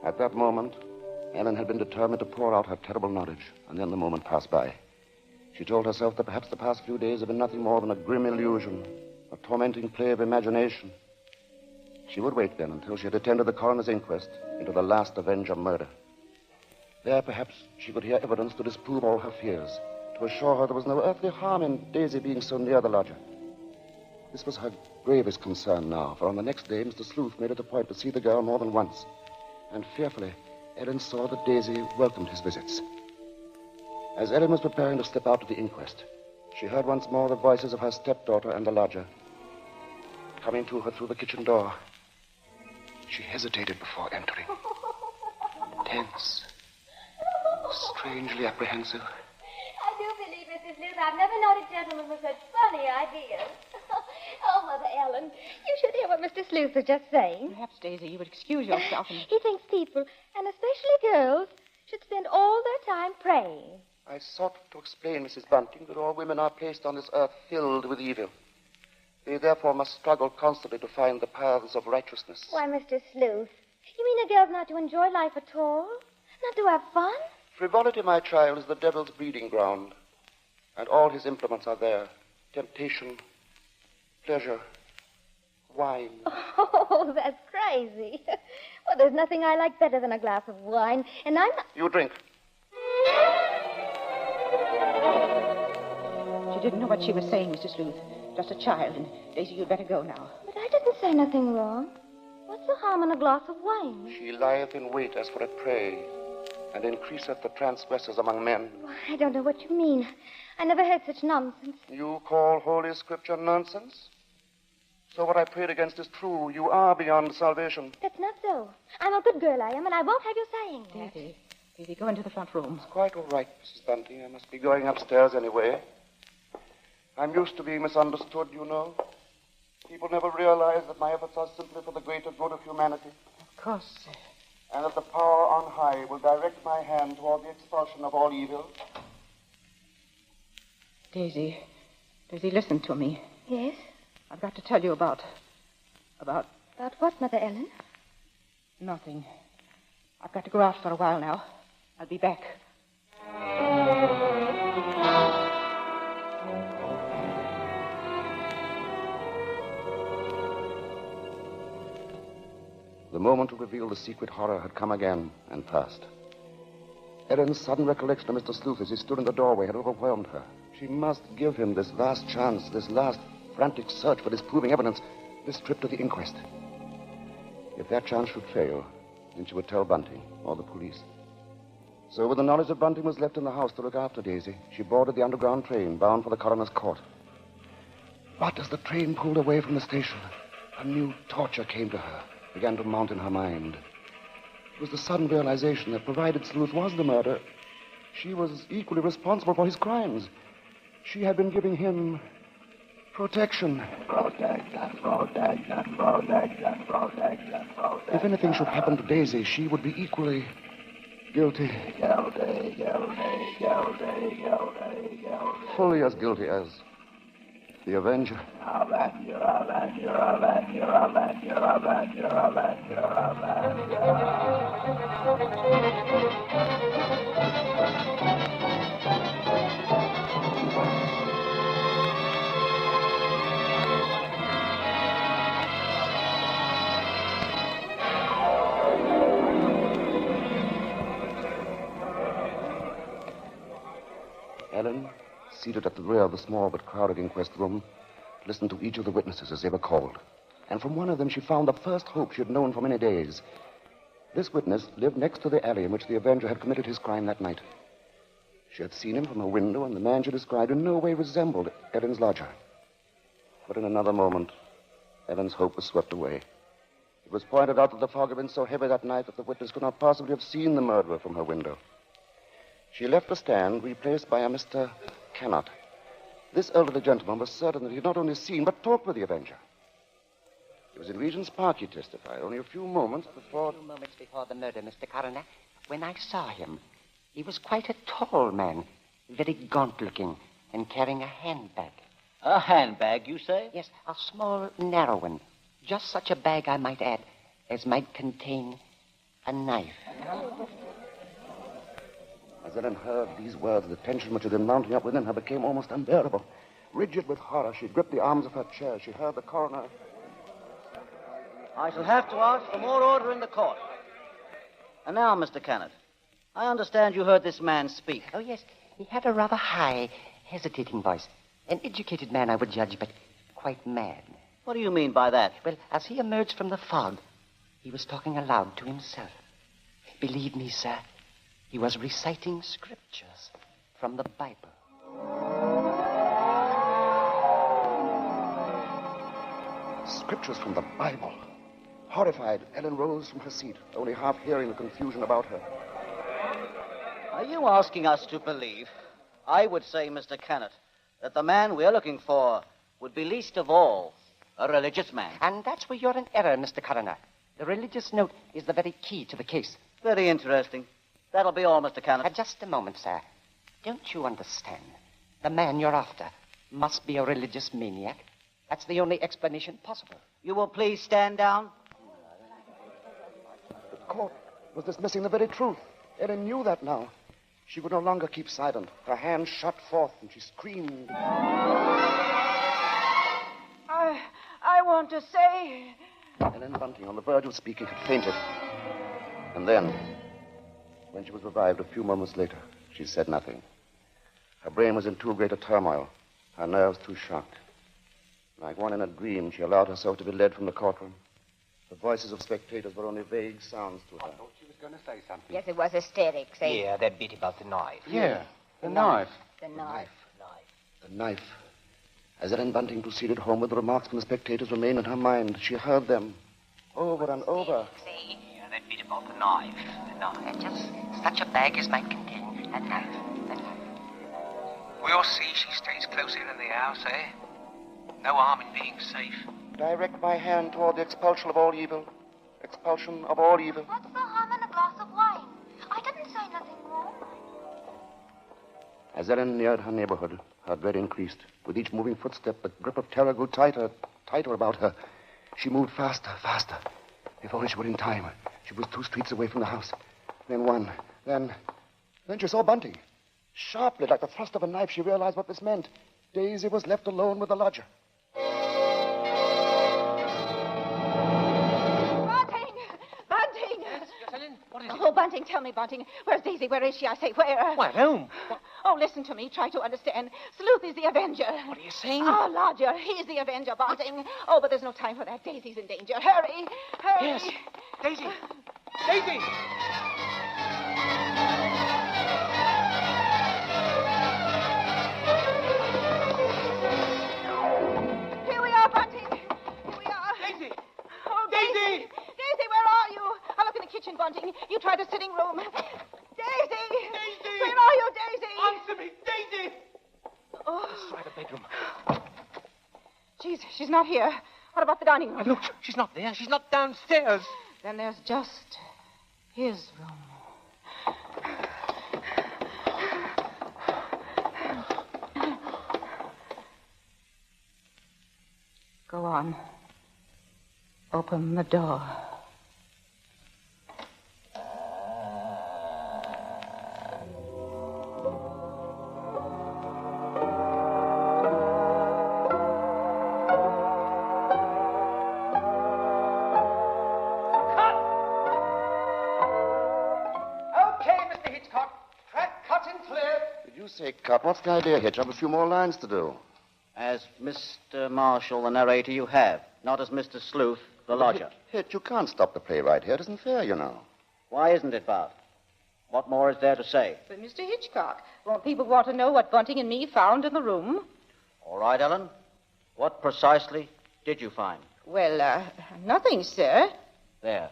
At that moment, Ellen had been determined to pour out her terrible knowledge, and then the moment passed by. She told herself that perhaps the past few days had been nothing more than a grim illusion, a tormenting play of imagination. She would wait then until she had attended the coroner's inquest into the last Avenger murder. There, perhaps, she could hear evidence to disprove all her fears, to assure her there was no earthly harm in Daisy being so near the lodger. This was her gravest concern now, for on the next day, Mr. Sleuth made it a point to see the girl more than once. And fearfully, Ellen saw that Daisy welcomed his visits. As Ellen was preparing to step out to the inquest, she heard once more the voices of her stepdaughter and the lodger coming to her through the kitchen door. She hesitated before entering, tense, strangely apprehensive. I do believe, Mrs. Sleuth, I've never known a gentleman with such funny ideas. Oh, Mother Ellen, you should hear what Mr. Sleuth was just saying. Perhaps, Daisy, you would excuse yourself and... He thinks people, and especially girls, should spend all their time praying. I sought to explain, Mrs. Bunting, that all women are placed on this earth filled with evil. They therefore must struggle constantly to find the paths of righteousness. Why, Mr. Sleuth, you mean a girl's not to enjoy life at all? Not to have fun? Frivolity, my child, is the devil's breeding ground, and all his implements are there. Temptation, pleasure, wine. Oh, that's crazy. Well, there's nothing I like better than a glass of wine, and I'm not... You drink. She didn't know what she was saying, Mr. Sleuth. Just a child, and Daisy, you'd better go now. But I didn't say nothing wrong. What's the harm in a glass of wine? She lieth in wait as for a prey, and increaseth the transgressors among men. Well, I don't know what you mean. I never heard such nonsense. You call Holy Scripture nonsense? So what I prayed against is true. You are beyond salvation. That's not so. I'm a good girl, I am, and I won't have you saying that. Daisy, go into the front room. It's quite all right, Mrs. Bunting. I must be going upstairs anyway. I'm used to being misunderstood, you know. People never realize that my efforts are simply for the greater good of humanity. Of course, sir. And that the power on high will direct my hand toward the expulsion of all evil. Daisy, listen to me. Yes? I've got to tell you about... About what, Mother Ellen? Nothing. I've got to go out for a while now. I'll be back. The moment to reveal the secret horror had come again and passed. Ellen's sudden recollection of Mr. Sleuth as he stood in the doorway had overwhelmed her. She must give him this last chance, this last frantic search for disproving evidence, this trip to the inquest. If that chance should fail, then she would tell Bunting or the police. So with the knowledge that Bunting was left in the house to look after Daisy, she boarded the underground train bound for the coroner's court. But as the train pulled away from the station, a new torture came to her, began to mount in her mind. It was the sudden realization that provided Sleuth was the murderer, she was equally responsible for his crimes. She had been giving him protection. If anything should happen to Daisy, she would be equally guilty. Fully as guilty as the Avenger. Ellen, seated at the rear of the small but crowded inquest room, listened to each of the witnesses as they were called. And from one of them she found the first hope she had known for many days. This witness lived next to the alley in which the Avenger had committed his crime that night. She had seen him from her window, and the man she described in no way resembled Ellen's lodger. But in another moment, Ellen's hope was swept away. It was pointed out that the fog had been so heavy that night that the witness could not possibly have seen the murderer from her window. She left the stand, replaced by a Mr. Cannot. This elderly gentleman was certain that he had not only seen, but talked with the avenger. It was in Regent's Park, he testified, only a few moments before... A few moments before the murder, Mr. Coroner, when I saw him. He was quite a tall man, very gaunt-looking, and carrying a handbag. A handbag, you say? Yes, a small, narrow one. Just such a bag, I might add, as might contain a knife. As Ellen heard these words, the tension which had been mounting up within her became almost unbearable. Rigid with horror, she gripped the arms of her chair. She heard the coroner... I shall have to ask for more order in the court. And now, Mr. Cannot, I understand you heard this man speak. Oh, yes. He had a rather high, hesitating voice. An educated man, I would judge, but quite mad. What do you mean by that? Well, as he emerged from the fog, he was talking aloud to himself. Believe me, sir, he was reciting scriptures from the Bible. Scriptures from the Bible. Horrified, Ellen rose from her seat, only half hearing the confusion about her. Are you asking us to believe? I would say, Mr. Cannot, that the man we're looking for would be least of all a religious man. And that's where you're in error, Mr. Coroner. The religious note is the very key to the case. Very interesting. That'll be all, Mr. Cannot. Just a moment, sir. Don't you understand? The man you're after must be a religious maniac. That's the only explanation possible. You will please stand down. The court was dismissing the very truth. Ellen knew that now. She would no longer keep silent. Her hands shot forth, and she screamed. I want to say... Ellen Bunting, on the verge of speaking, had fainted. And then, when she was revived a few moments later, she said nothing. Her brain was in too great a turmoil, her nerves too shocked. Like one in a dream, she allowed herself to be led from the courtroom. The voices of spectators were only vague sounds to her. I thought she was going to say something. Yes, it was hysterics, eh? Yeah, that bit about the knife. Yeah, the knife. The knife. The knife. As Ellen Bunting proceeded homeward, the remarks from the spectators remained in her mind. She heard them over and over. Yeah, that bit about the knife. Just such a bag as might contain a knife. We'll see she stays close in the house, eh? No harm in being safe. Direct my hand toward the expulsion of all evil. Expulsion of all evil. What's the harm in a glass of wine? I didn't say nothing wrong. As Ellen neared her neighborhood, her dread increased. With each moving footstep, the grip of terror grew tighter, tighter about her. She moved faster, faster. If only she were in time. She was 2 streets away from the house. Then one. Then she saw Bunting. Sharply, like the thrust of a knife, she realized what this meant. Daisy was left alone with the lodger. Bunting! Yes, Ellen? What is it? Oh, Bunting, tell me, Bunting. Where's Daisy? Where is she? I say, where? Why, at home. Oh, listen to me. Try to understand. Sleuth is the avenger. What are you saying? Oh, lodger. He's the avenger, Bunting. Oh, but there's no time for that. Daisy's in danger. Hurry. Hurry. Yes. Daisy. Daisy! Here we are, Bunting. Here we are. Daisy! Oh, Daisy! Daisy, where are you? I'll look in the kitchen, Bunting. You try the sitting room. Daisy! Daisy! Where are you, Daisy? Answer me, Daisy! Oh. Let's try the bedroom. She's not here. What about the dining room? Look, she's not there. She's not downstairs. Then there's just his room. Go on. Open the door. Say, cut. What's the idea, Hitch? I have a few more lines to do. As Mr. Marshall, the narrator, you have. Not as Mr. Sleuth, the lodger. Hitch, you can't stop the play right here. It isn't fair, you know. Why isn't it, Bart? What more is there to say? But, Mr. Hitchcock, won't people want to know what Bunting and me found in the room? All right, Ellen. What precisely did you find? Well, nothing, sir. There.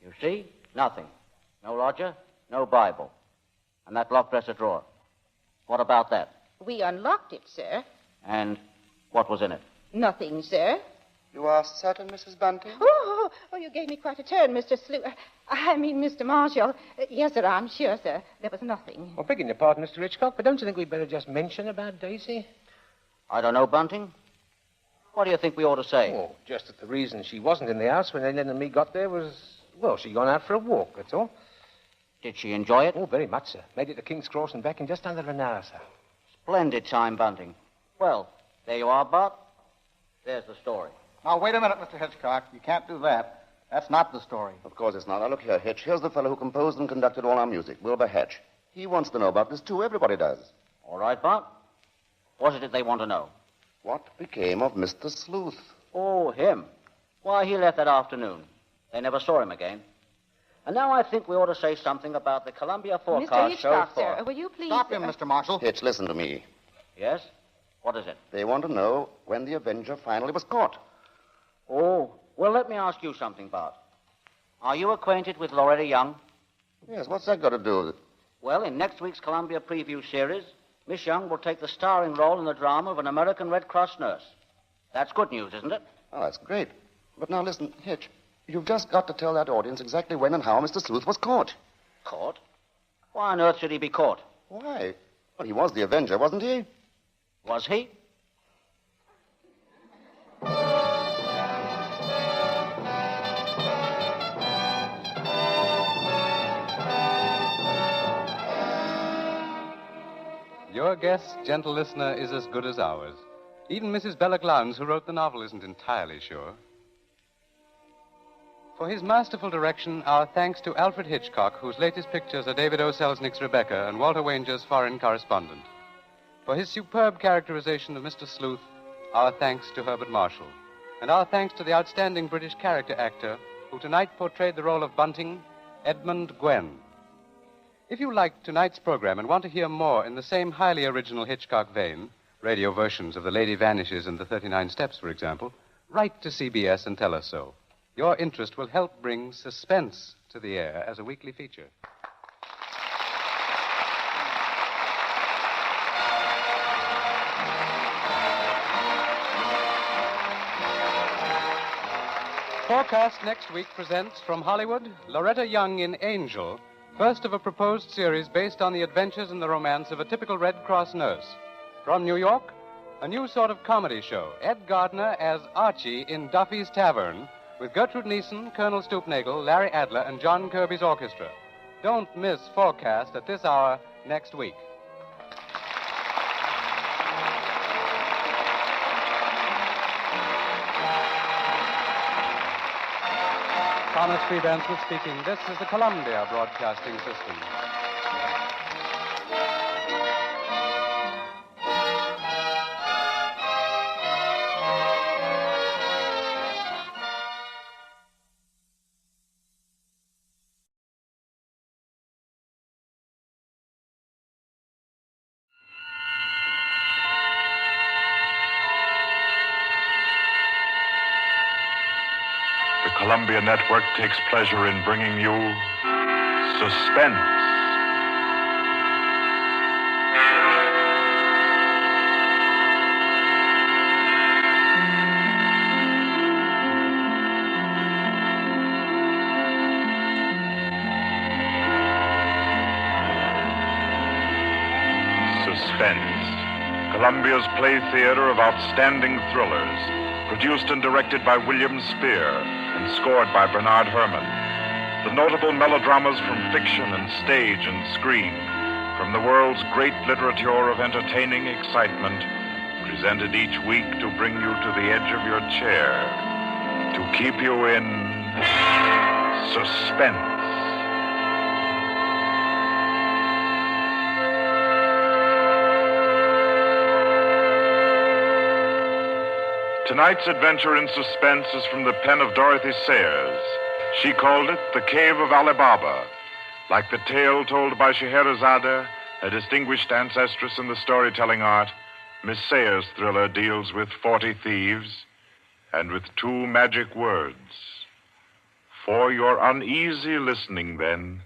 You see? Nothing. No lodger, no Bible. And that locked dresser drawer. What about that? We unlocked it, sir. And what was in it? Nothing, sir. You are certain, Mrs. Bunting? Oh, you gave me quite a turn, Mr. Mr. Marshall. Yes, sir, I'm sure, sir. There was nothing. Well, begging your pardon, Mr. Hitchcock, but don't you think we'd better just mention about Daisy? I don't know, Bunting. What do you think we ought to say? Oh, just that the reason she wasn't in the house when Ellen and me got there was, well, she'd gone out for a walk, that's all. Did she enjoy it? Oh, very much, sir. Made it to King's Cross and back in just under an hour, sir. Splendid time, Bunting. Well, there you are, Bart. There's the story. Now, wait a minute, Mr. Hitchcock. You can't do that. That's not the story. Of course it's not. Now, look here, Hitch. Here's the fellow who composed and conducted all our music, Wilbur Hatch. He wants to know about this, too. Everybody does. All right, Bart. What is it they want to know? What became of Mr. Sleuth? Oh, him. Why, he left that afternoon. They never saw him again. And now I think we ought to say something about the Columbia forecast Mr. Hitchcock, show for... sir, will you please... Stop him, Mr. Marshall. Hitch, listen to me. Yes? What is it? They want to know when the Avenger finally was caught. Oh, well, let me ask you something, Bart. Are you acquainted with Loretta Young? Yes, what's that got to do with it? Well, in next week's Columbia preview series, Miss Young will take the starring role in the drama of an American Red Cross nurse. That's good news, isn't it? Oh, that's great. But now listen, Hitch, you've just got to tell that audience exactly when and how Mr. Sleuth was caught. Caught? Why on earth should he be caught? Why? Well, he was the Avenger, wasn't he? Was he? Your guess, gentle listener, is as good as ours. Even Mrs. Belloc Lowndes, who wrote the novel, isn't entirely sure. For his masterful direction, our thanks to Alfred Hitchcock, whose latest pictures are David O. Selznick's Rebecca and Walter Wanger's Foreign Correspondent. For his superb characterization of Mr. Sleuth, our thanks to Herbert Marshall. And our thanks to the outstanding British character actor who tonight portrayed the role of Bunting, Edmund Gwen. If you liked tonight's program and want to hear more in the same highly original Hitchcock vein, radio versions of The Lady Vanishes and The 39 Steps, for example, write to CBS and tell us so. Your interest will help bring Suspense to the air as a weekly feature. Forecast next week presents from Hollywood, Loretta Young in Angel, first of a proposed series based on the adventures and the romance of a typical Red Cross nurse. From New York, a new sort of comedy show, Ed Gardner as Archie in Duffy's Tavern, with Gertrude Neeson, Colonel Stoopnagle, Larry Adler, and John Kirby's orchestra. Don't miss Forecast at this hour next week. Thomas Freebanson speaking. This is the Columbia Broadcasting System. The Columbia Network takes pleasure in bringing you Suspense. Suspense, Columbia's play theater of outstanding thrillers, produced and directed by William Spear and scored by Bernard Herrmann. The notable melodramas from fiction and stage and screen, from the world's great literature of entertaining excitement, presented each week to bring you to the edge of your chair, to keep you in suspense. Tonight's adventure in suspense is from the pen of Dorothy Sayers. She called it The Cave of Ali Baba. Like the tale told by Scheherazade, a distinguished ancestress in the storytelling art, Miss Sayers' thriller deals with 40 thieves and with 2 magic words. For your uneasy listening, then,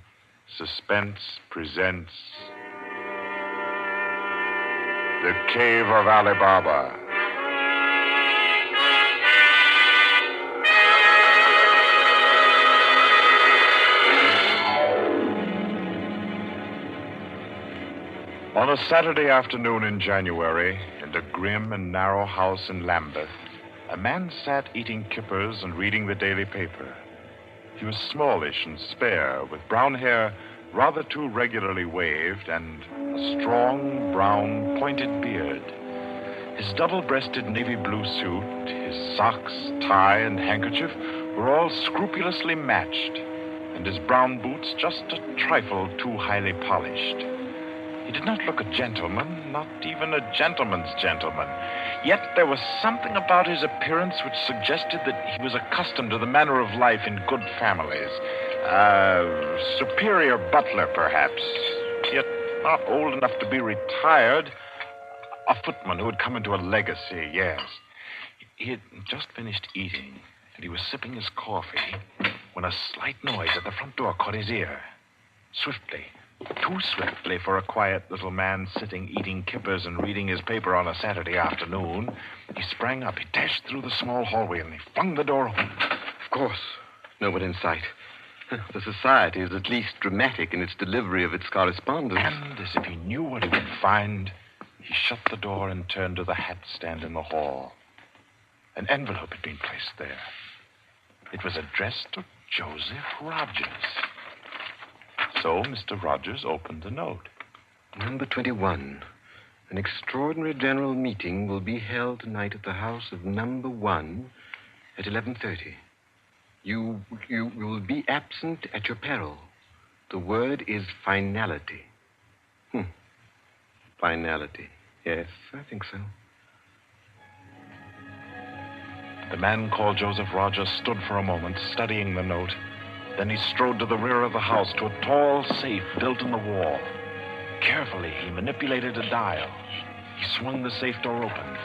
Suspense presents The Cave of Ali Baba. On a Saturday afternoon in January, in a grim and narrow house in Lambeth, a man sat eating kippers and reading the daily paper. He was smallish and spare, with brown hair rather too regularly waved and a strong, brown, pointed beard. His double-breasted navy blue suit, his socks, tie, and handkerchief were all scrupulously matched, and his brown boots just a trifle too highly polished. He did not look a gentleman, not even a gentleman's gentleman. Yet there was something about his appearance which suggested that he was accustomed to the manner of life in good families. A superior butler, perhaps, yet not old enough to be retired. A footman who had come into a legacy, yes. He had just finished eating, and he was sipping his coffee when a slight noise at the front door caught his ear. Swiftly, too swiftly for a quiet little man sitting eating kippers and reading his paper on a Saturday afternoon, he sprang up. He dashed through the small hallway and he flung the door open. Of course, no one in sight. The society is at least dramatic in its delivery of its correspondence. And as if he knew what he would find, he shut the door and turned to the hat stand in the hall. An envelope had been placed there. It was addressed to Joseph Rogers. So Mr. Rogers opened the note. Number 21. An extraordinary general meeting will be held tonight at the house of number 1 at 11:30. You will be absent at your peril. The word is finality. Finality. Yes, I think so. The man called Joseph Rogers stood for a moment, studying the note. Then he strode to the rear of the house, to a tall safe built in the wall. Carefully, he manipulated a dial. He swung the safe door open.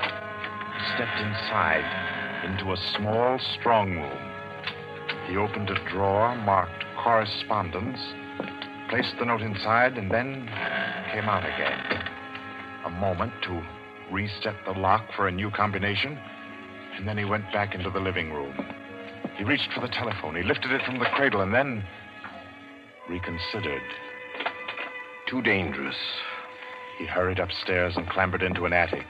He stepped inside, into a small strong room. He opened a drawer marked correspondence, placed the note inside, and then came out again. A moment to reset the lock for a new combination, and then he went back into the living room. He reached for the telephone. He lifted it from the cradle and then reconsidered. Too dangerous. He hurried upstairs and clambered into an attic.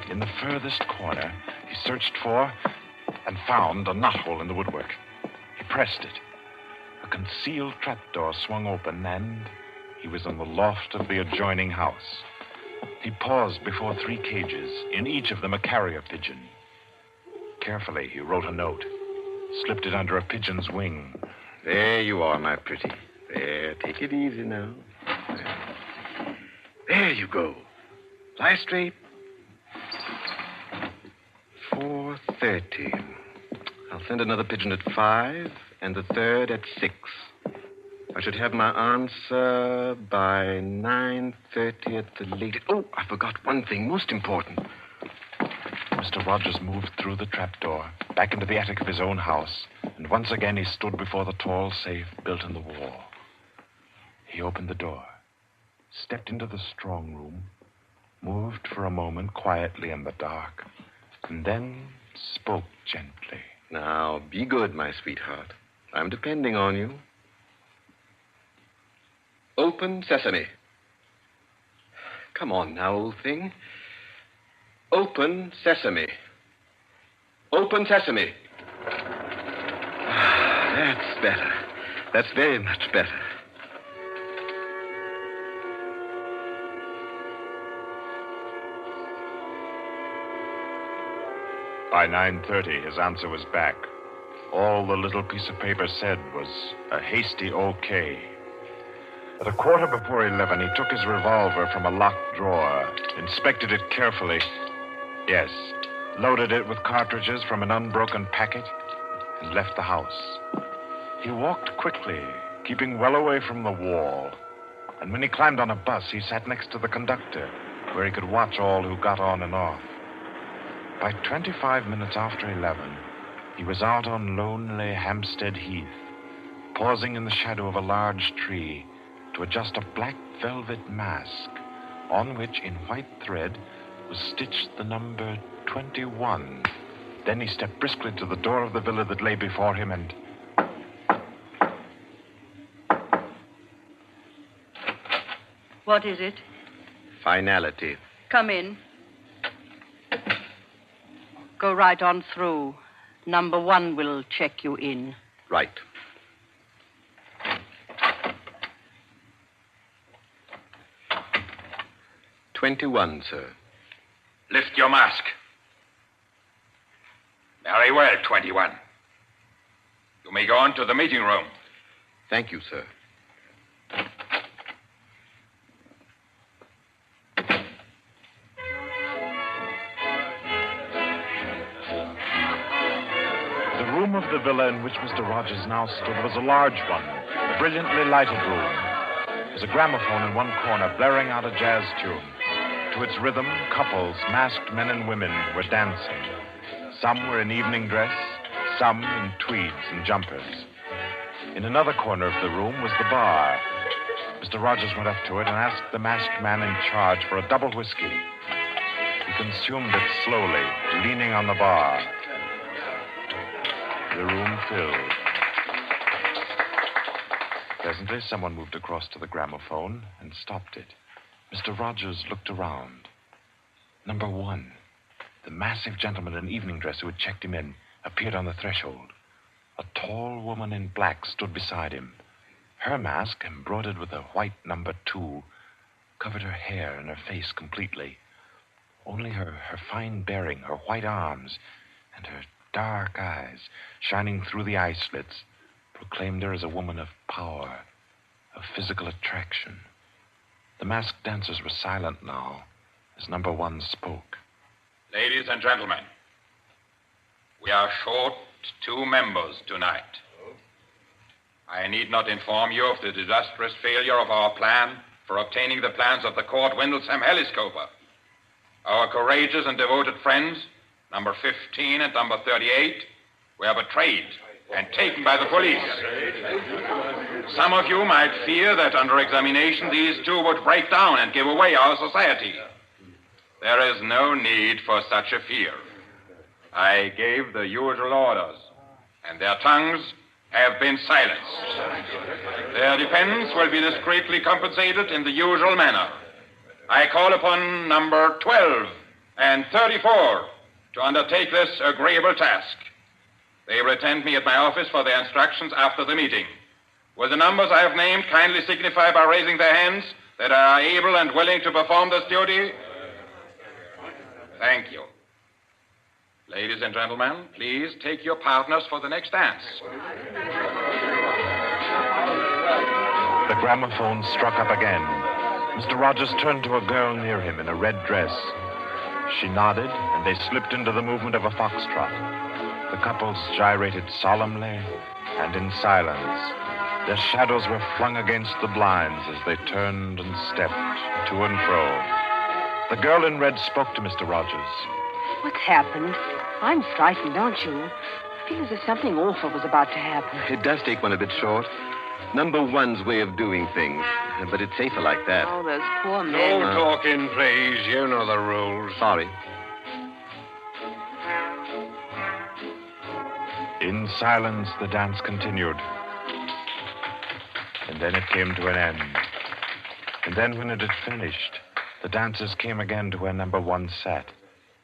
In the furthest corner, he searched for and found a knothole in the woodwork. He pressed it. A concealed trapdoor swung open, and he was in the loft of the adjoining house. He paused before 3 cages, in each of them a carrier pigeon. Carefully, he wrote a note. Slipped it under a pigeon's wing. There you are, my pretty. There, take it easy now. There you go. Lie straight. 4:30. I'll send another pigeon at 5 and the third at 6. I should have my answer by 9:30 at the latest. Oh, I forgot one thing, most important. Mr. Rogers moved through the trapdoor, back into the attic of his own house, and once again he stood before the tall safe built in the wall. He opened the door, stepped into the strong room, moved for a moment quietly in the dark, and then spoke gently. Now, be good, my sweetheart. I'm depending on you. Open sesame. Come on now, old thing. Open sesame. Open sesame. That's better. That's very much better. By 9:30, his answer was back. All the little piece of paper said was a hasty okay. At a quarter before 11, he took his revolver from a locked drawer, inspected it carefully. Yes, loaded it with cartridges from an unbroken packet, and left the house. He walked quickly, keeping well away from the wall. And when he climbed on a bus, he sat next to the conductor, where he could watch all who got on and off. By 25 minutes after 11, he was out on lonely Hampstead Heath, pausing in the shadow of a large tree to adjust a black velvet mask, on which, in white thread, was stitched the number 21. Then he stepped briskly to the door of the villa that lay before him and... What is it? Finality. Come in. Go right on through. Number 1 will check you in. Right. $21, sir. Lift your mask. Very well, 21. You may go on to the meeting room. Thank you, sir. The room of the villa in which Mr. Rogers now stood was a large one, a brilliantly lighted room. There was a gramophone in one corner blaring out a jazz tune. To its rhythm, couples, masked men and women, were dancing. Some were in evening dress, some in tweeds and jumpers. In another corner of the room was the bar. Mr. Rogers went up to it and asked the masked man in charge for a double whiskey. He consumed it slowly, leaning on the bar. The room filled. Presently, someone moved across to the gramophone and stopped it. Mr. Rogers looked around. Number 1, the massive gentleman in evening dress who had checked him in, appeared on the threshold. A tall woman in black stood beside him. Her mask, embroidered with a white number 2, covered her hair and her face completely. Only her fine bearing, her white arms, and her dark eyes, shining through the eye slits, proclaimed her as a woman of power, of physical attraction. The masked dancers were silent now as number 1 spoke. Ladies and gentlemen, we are short 2 members tonight. I need not inform you of the disastrous failure of our plan for obtaining the plans of the Court Windlesham Heliscoper. Our courageous and devoted friends, number 15 and number 38, were betrayed and taken by the police. Some of you might fear that under examination these 2 would break down and give away our society. There is no need for such a fear. I gave the usual orders, and their tongues have been silenced. Their defense will be discreetly compensated in the usual manner. I call upon number 12 and 34 to undertake this agreeable task. They will attend me at my office for their instructions after the meeting. Will the numbers I have named kindly signify by raising their hands that they are able and willing to perform this duty? Thank you. Ladies and gentlemen, please take your partners for the next dance. The gramophone struck up again. Mr. Rogers turned to a girl near him in a red dress. She nodded, and they slipped into the movement of a foxtrot. The couples gyrated solemnly and in silence. Their shadows were flung against the blinds as they turned and stepped to and fro. The girl in red spoke to Mr. Rogers. What's happened? I'm frightened, aren't you? I feel as if something awful was about to happen. It does take one a bit short. Number 1's way of doing things, but it's safer like that. Oh, those poor men. No talking, please. You know the rules. Sorry. In silence, the dance continued. And then it came to an end. And then when it had finished, the dancers came again to where number 1 sat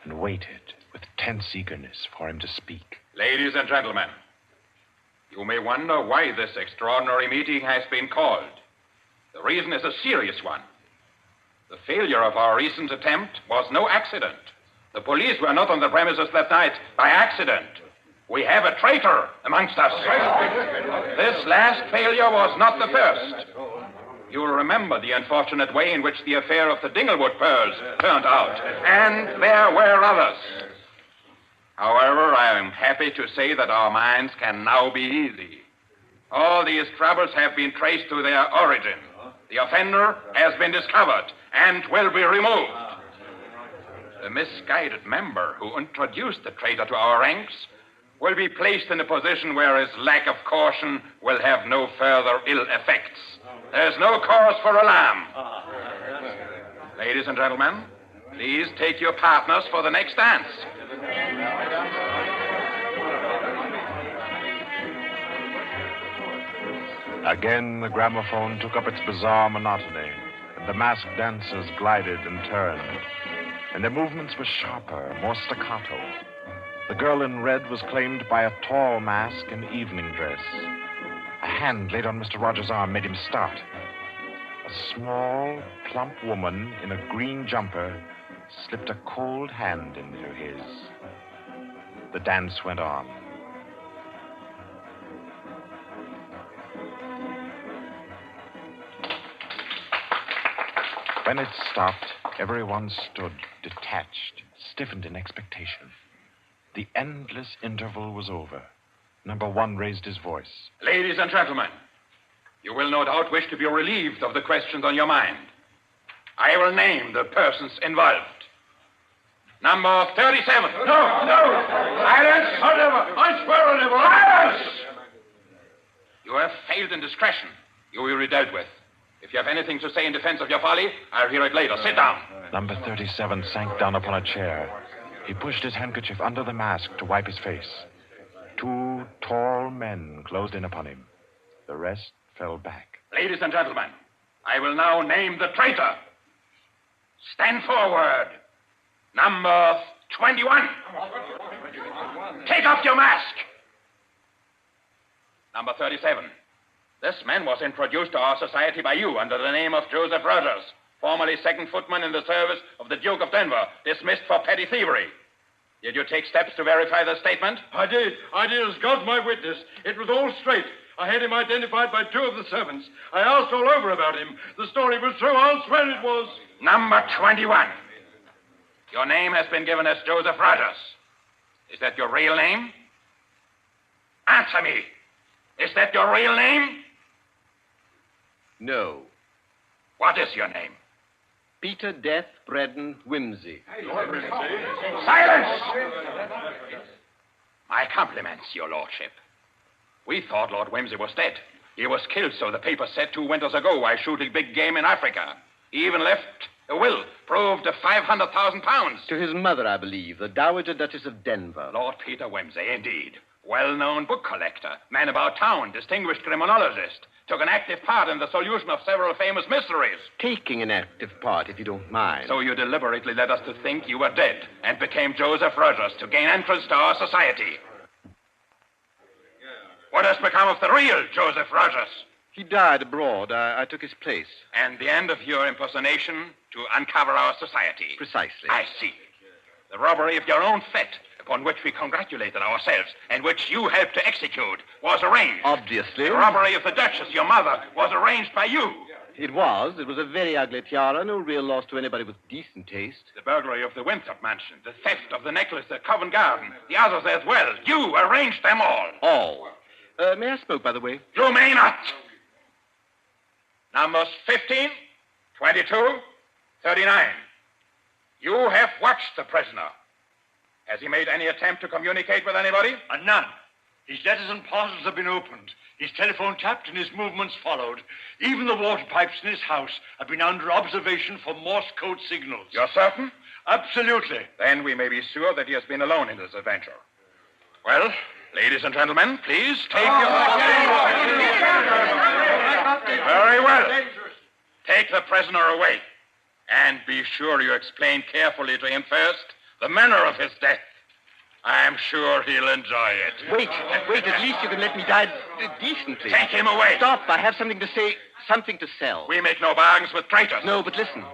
and waited with tense eagerness for him to speak. Ladies and gentlemen, you may wonder why this extraordinary meeting has been called. The reason is a serious one. The failure of our recent attempt was no accident. The police were not on the premises that night by accident. We have a traitor amongst us. This last failure was not the first. You'll remember the unfortunate way in which the affair of the Dinglewood pearls turned out. And there were others. However, I am happy to say that our minds can now be easy. All these troubles have been traced to their origin. The offender has been discovered and will be removed. The misguided member who introduced the traitor to our ranks will be placed in a position where his lack of caution will have no further ill effects. There's no cause for alarm. Ladies and gentlemen, please take your partners for the next dance. Again, the gramophone took up its bizarre monotony, and the masked dancers glided and turned, and their movements were sharper, more staccato. The girl in red was claimed by a tall mask in evening dress. A hand laid on Mr. Rogers' arm made him start. A small, plump woman in a green jumper slipped a cold hand into his. The dance went on. When it stopped, everyone stood detached, stiffened in expectation. The endless interval was over. Number one raised his voice. Ladies and gentlemen, you will no doubt wish to be relieved of the questions on your mind. I will name the persons involved. Number 37. No! Silence! I swear on it. Silence! You have failed in discretion. You will be dealt with. If you have anything to say in defense of your folly, I'll hear it later. Sit down. Number 37 sank down upon a chair. He pushed his handkerchief under the mask to wipe his face. Two tall men closed in upon him. The rest fell back. Ladies and gentlemen, I will now name the traitor. Stand forward. Number 21. Take off your mask. Number 37. This man was introduced to our society by you under the name of Joseph Rogers, formerly second footman in the service of the Duke of Denver, dismissed for petty thievery. Did you take steps to verify the statement? I did as God's my witness. It was all straight. I had him identified by two of the servants. I asked all over about him. The story was true. I'll swear it was. Number 21. Your name has been given as Joseph Rogers. Is that your real name? Answer me. Is that your real name? No. What is your name? Peter Death Braddon Whimsy. Silence! My compliments, your lordship. We thought Lord Whimsy was dead. He was killed, so the paper said 2 winters ago, while shooting big game in Africa. He even left a will, proved of £500,000. To his mother, I believe, the Dowager Duchess of Denver. Lord Peter Whimsy, indeed. Well-known book collector, man about town, distinguished criminologist. Took an active part in the solution of several famous mysteries. Taking an active part, if you don't mind. So you deliberately led us to think you were dead and became Joseph Rogers to gain entrance to our society. What has become of the real Joseph Rogers? He died abroad. I took his place. And the end of your impersonation to uncover our society. Precisely. I see. The robbery of your own fete, upon which we congratulated ourselves, and which you helped to execute, was arranged. Obviously. The robbery of the Duchess, your mother, was arranged by you. It was. It was a very ugly tiara, no real loss to anybody with decent taste. The burglary of the Winthrop mansion, the theft of the necklace at Covent Garden, the others as well. You arranged them all. All. May I smoke, by the way? You may not. Numbers 15, 22, 39. You have watched the prisoner. Has he made any attempt to communicate with anybody? None. His letters and parcels have been opened. His telephone tapped and his movements followed. Even the water pipes in his house have been under observation for Morse code signals. You're certain? Absolutely. Then we may be sure that he has been alone in this adventure. Well, ladies and gentlemen, please take Very well. Take the prisoner away. And be sure you explain carefully to him first the manner of his death. I am sure he'll enjoy it. Wait, at least you can let me die decently. Take him away. Stop, I have something to say, something to sell. We make no bargains with traitors. No, but listen.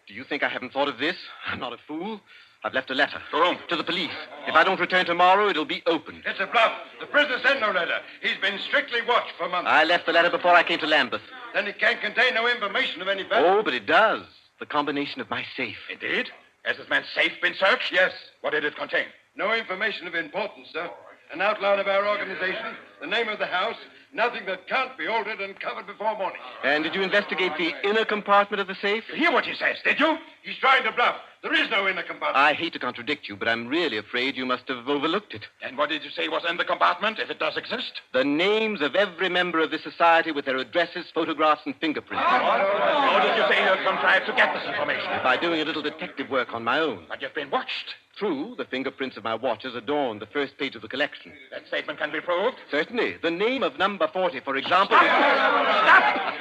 Do you think I haven't thought of this? I'm not a fool. I've left a letter. To whom? To the police. If I don't return tomorrow, it'll be opened. It's a bluff. The prisoner sent no letter. He's been strictly watched for months. I left the letter before I came to Lambeth. Then it can't contain no information of any value. Oh, but it does. The combination of my safe. Indeed? Has this man's safe been searched? Yes. What did it contain? No information of importance, sir. An outline of our organization, the name of the house, Nothing that can't be altered and covered before morning. And did you investigate the inner compartment of the safe? You hear what he says, did you? He's trying to bluff. There is no inner compartment. I hate to contradict you, but I'm really afraid you must have overlooked it. And what did you say was in the compartment, if it does exist? The names of every member of this society with their addresses, photographs, and fingerprints. How did you say you contrived to get this information? By doing a little detective work on my own. But you've been watched. True, the fingerprints of my watches adorn the first page of the collection. That statement can be proved? Certainly. The name of number 40, for example... Stop!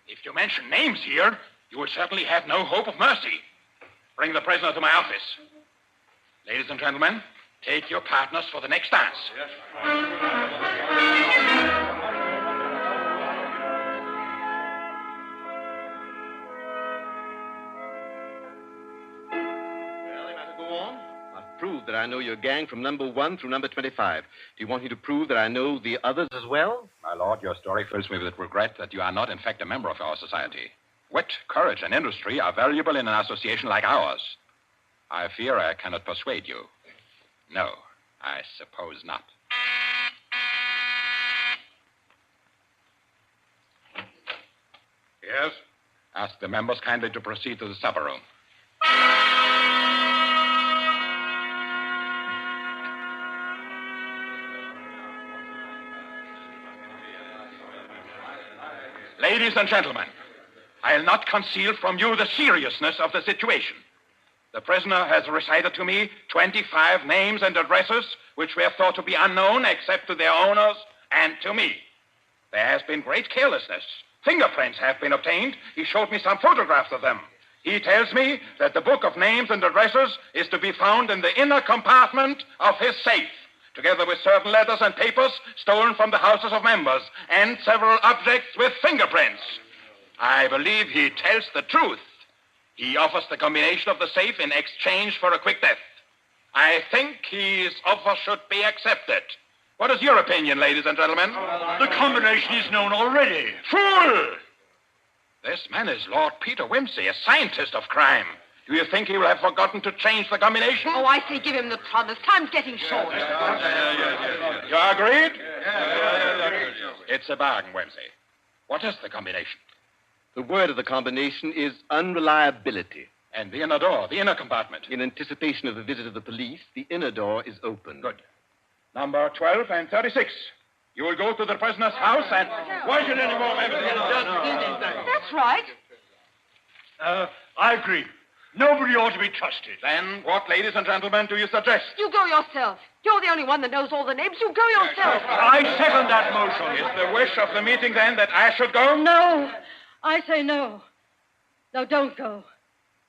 If you mention names here, you will certainly have no hope of mercy. Bring the prisoner to my office. Ladies and gentlemen, take your partners for the next dance. Prove that I know your gang from number 1 through number 25. Do you want me to prove that I know the others as well? My lord, your story fills me with regret that you are not, in fact, a member of our society. Wit, courage, and industry are valuable in an association like ours. I fear I cannot persuade you. No, I suppose not. Yes? Ask the members kindly to proceed to the supper room. Ladies and gentlemen, I'll not conceal from you the seriousness of the situation. The prisoner has recited to me 25 names and addresses which were thought to be unknown except to their owners and to me. There has been great carelessness. Fingerprints have been obtained. He showed me some photographs of them. He tells me that the book of names and addresses is to be found in the inner compartment of his safe, together with certain letters and papers stolen from the houses of members, and several objects with fingerprints. I believe he tells the truth. He offers the combination of the safe in exchange for a quick death. I think his offer should be accepted. What is your opinion, ladies and gentlemen? The combination is known already. Fool! This man is Lord Peter Wimsey, a scientist of crime. Do you think he will have forgotten to change the combination? Oh, I say give him the promise. Time's getting short. You agreed? It's a bargain, Wimsey. What is the combination? The word of the combination is unreliability. And the inner door, the inner compartment? In anticipation of the visit of the police, the inner door is open. Good. Number 12 and 36. You will go to the prisoner's house and... Why should any more members... That's right. I agree. Nobody ought to be trusted. Then what, ladies and gentlemen, do you suggest? You go yourself. You're the only one that knows all the names. You go yourself. I second that motion. Is the wish of the meeting, then, that I should go? No. I say no. No, don't go.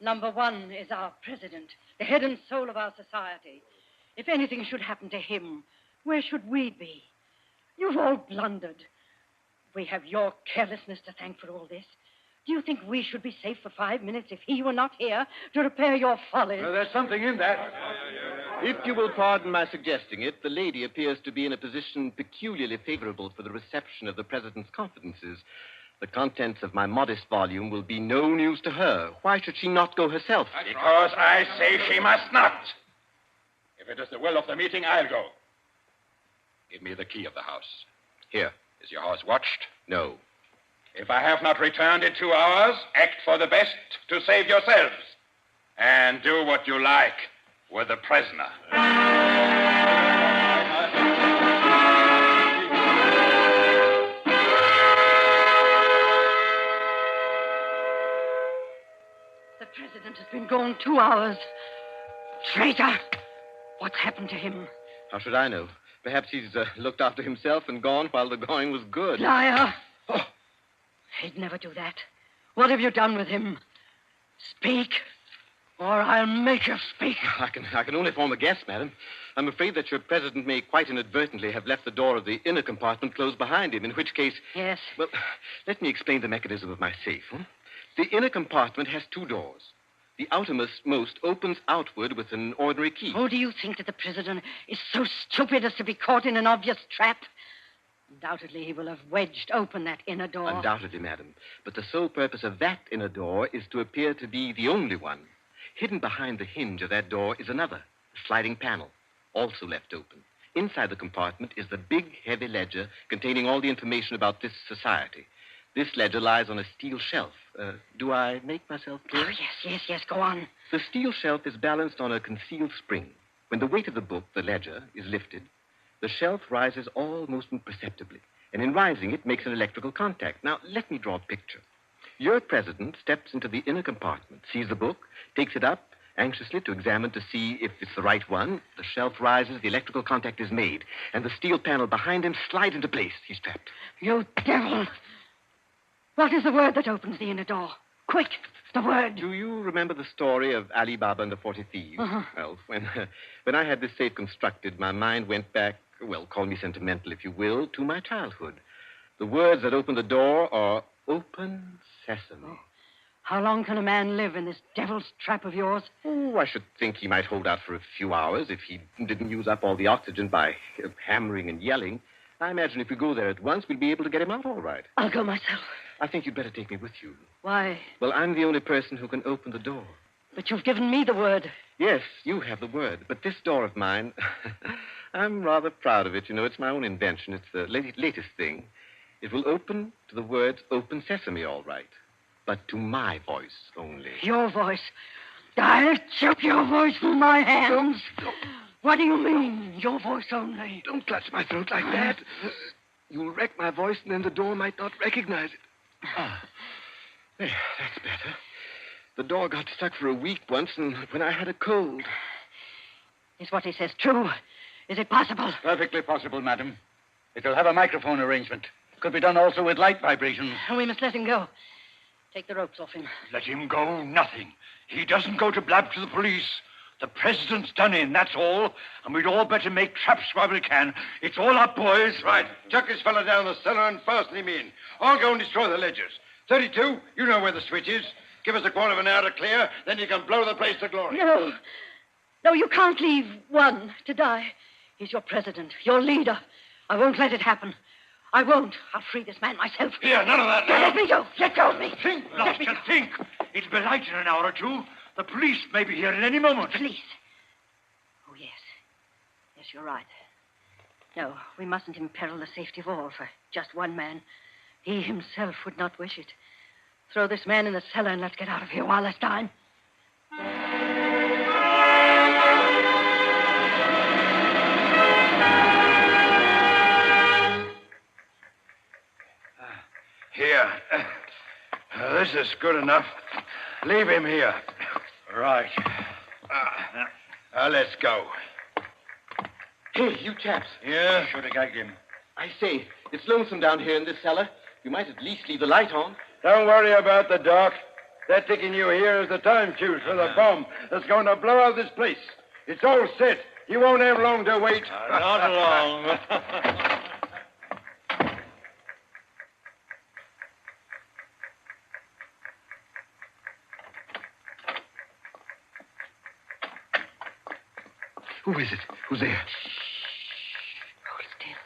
Number 1 is our president, the head and soul of our society. If anything should happen to him, where should we be? You've all blundered. We have your carelessness to thank for all this. Do you think we should be safe for 5 minutes if he were not here to repair your follies? Well, there's something in that. If you will pardon my suggesting it, the lady appears to be in a position peculiarly favorable for the reception of the president's confidences. The contents of my modest volume will be no news to her. Why should she not go herself? Because I say she must not. If it is the will of the meeting, I'll go. Give me the key of the house. Here. Is your house watched? No. If I have not returned in 2 hours, act for the best to save yourselves. And do what you like with the prisoner. The president has been gone 2 hours. Traitor! What's happened to him? How should I know? Perhaps he's looked after himself and gone while the going was good. Liar! Oh. He'd never do that. What have you done with him? Speak, or I'll make you speak. I can only form a guess, madam. I'm afraid that your president may quite inadvertently have left the door of the inner compartment closed behind him, in which case... Yes? Well, let me explain the mechanism of my safe. The inner compartment has 2 doors. The outermost opens outward with an ordinary key. Oh, do you think that the president is so stupid as to be caught in an obvious trap? Undoubtedly, he will have wedged open that inner door. Undoubtedly, madam. But the sole purpose of that inner door is to appear to be the only one. Hidden behind the hinge of that door is another, a sliding panel, also left open. Inside the compartment is the big, heavy ledger containing all the information about this society. This ledger lies on a steel shelf. Do I make myself clear? Oh, yes, go on. The steel shelf is balanced on a concealed spring. When the weight of the book, the ledger, is lifted, the shelf rises almost imperceptibly, and in rising, it makes an electrical contact. Now, let me draw a picture. Your president steps into the inner compartment, sees the book, takes it up anxiously to examine to see if it's the right one. The shelf rises, the electrical contact is made, and the steel panel behind him slides into place. He's trapped. You devil! What is the word that opens the inner door? Quick, the word. Do you remember the story of Ali Baba and the 40 Thieves? Uh-huh. Well, when I had this safe constructed, my mind went back, well, call me sentimental if you will, to my childhood. The words that open the door are open sesame. Oh. How long can a man live in this devil's trap of yours? Oh, I should think he might hold out for a few hours if he didn't use up all the oxygen by hammering and yelling. I imagine if we go there at once, we'll be able to get him out all right. I'll go myself. I think you'd better take me with you. Why? Well, I'm the only person who can open the door. But you've given me the word. Yes, you have the word. But this door of mine, I'm rather proud of it. You know, it's my own invention. It's the latest thing. It will open to the words open sesame, all right. But to my voice only. Your voice? I'll choke your voice from my hands. What do you mean, your voice only? Don't clutch my throat like that. You'll wreck my voice, and then the door might not recognize it. Ah, there, that's better. The door got stuck for a week once, and when I had a cold. Is what he says true? Is it possible? Perfectly possible, madam. It will have a microphone arrangement. Could be done also with light vibrations. We must let him go. Take the ropes off him. Let him go? Nothing. He doesn't go to blab to the police. The president's done in, that's all. And we'd all better make traps while we can. It's all up, boys. Right. Chuck this fella down the cellar and fasten him in. I'll go and destroy the ledgers. 32, you know where the switch is. Give us a quarter of an hour to clear, then you can blow the place to glory. No, you can't leave one to die. He's your president, your leader. I won't let it happen. I won't. I'll free this man myself. Here, none of that now. Let me go. Let go of me. Think, Blaster, think. It'll be light in an hour or two. The police may be here at any moment. Police? Oh, yes. Yes, you're right. No, we mustn't imperil the safety of all for just one man. He himself would not wish it. Throw this man in the cellar and let's get out of here while there's time. Here. This is good enough. Leave him here. Right. Let's go. Hey, you chaps. Yeah? Should have gagged him. I say, it's lonesome down here in this cellar. You might at least leave the light on. Don't worry about the dark. They're taking you here as the time fuse for the bomb that's going to blow out this place. It's all set. You won't have long to wait. Not long. Who is it? Who's there? Hold still,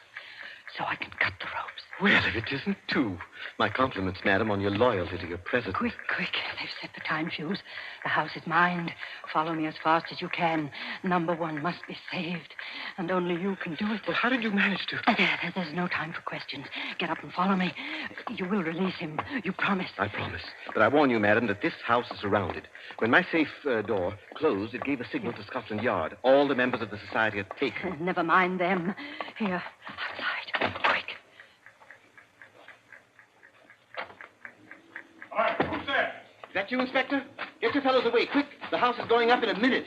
so I can cut the ropes. Well, if it isn't two. My compliments, madam, on your loyalty to your president. Quick. They've set the time fuse. The house is mine. Follow me as fast as you can. Number one must be saved. And only you can do it. Well, how did you manage to? There's no time for questions. Get up and follow me. You will release him. You promise. I promise. But I warn you, madam, that this house is surrounded. When my safe door closed, it gave a signal to Scotland Yard. All the members of the society are taken. Never mind them. Here, outside. Quick. All right, who's there? Is that you, Inspector? Get your fellows away, quick. The house is going up in a minute.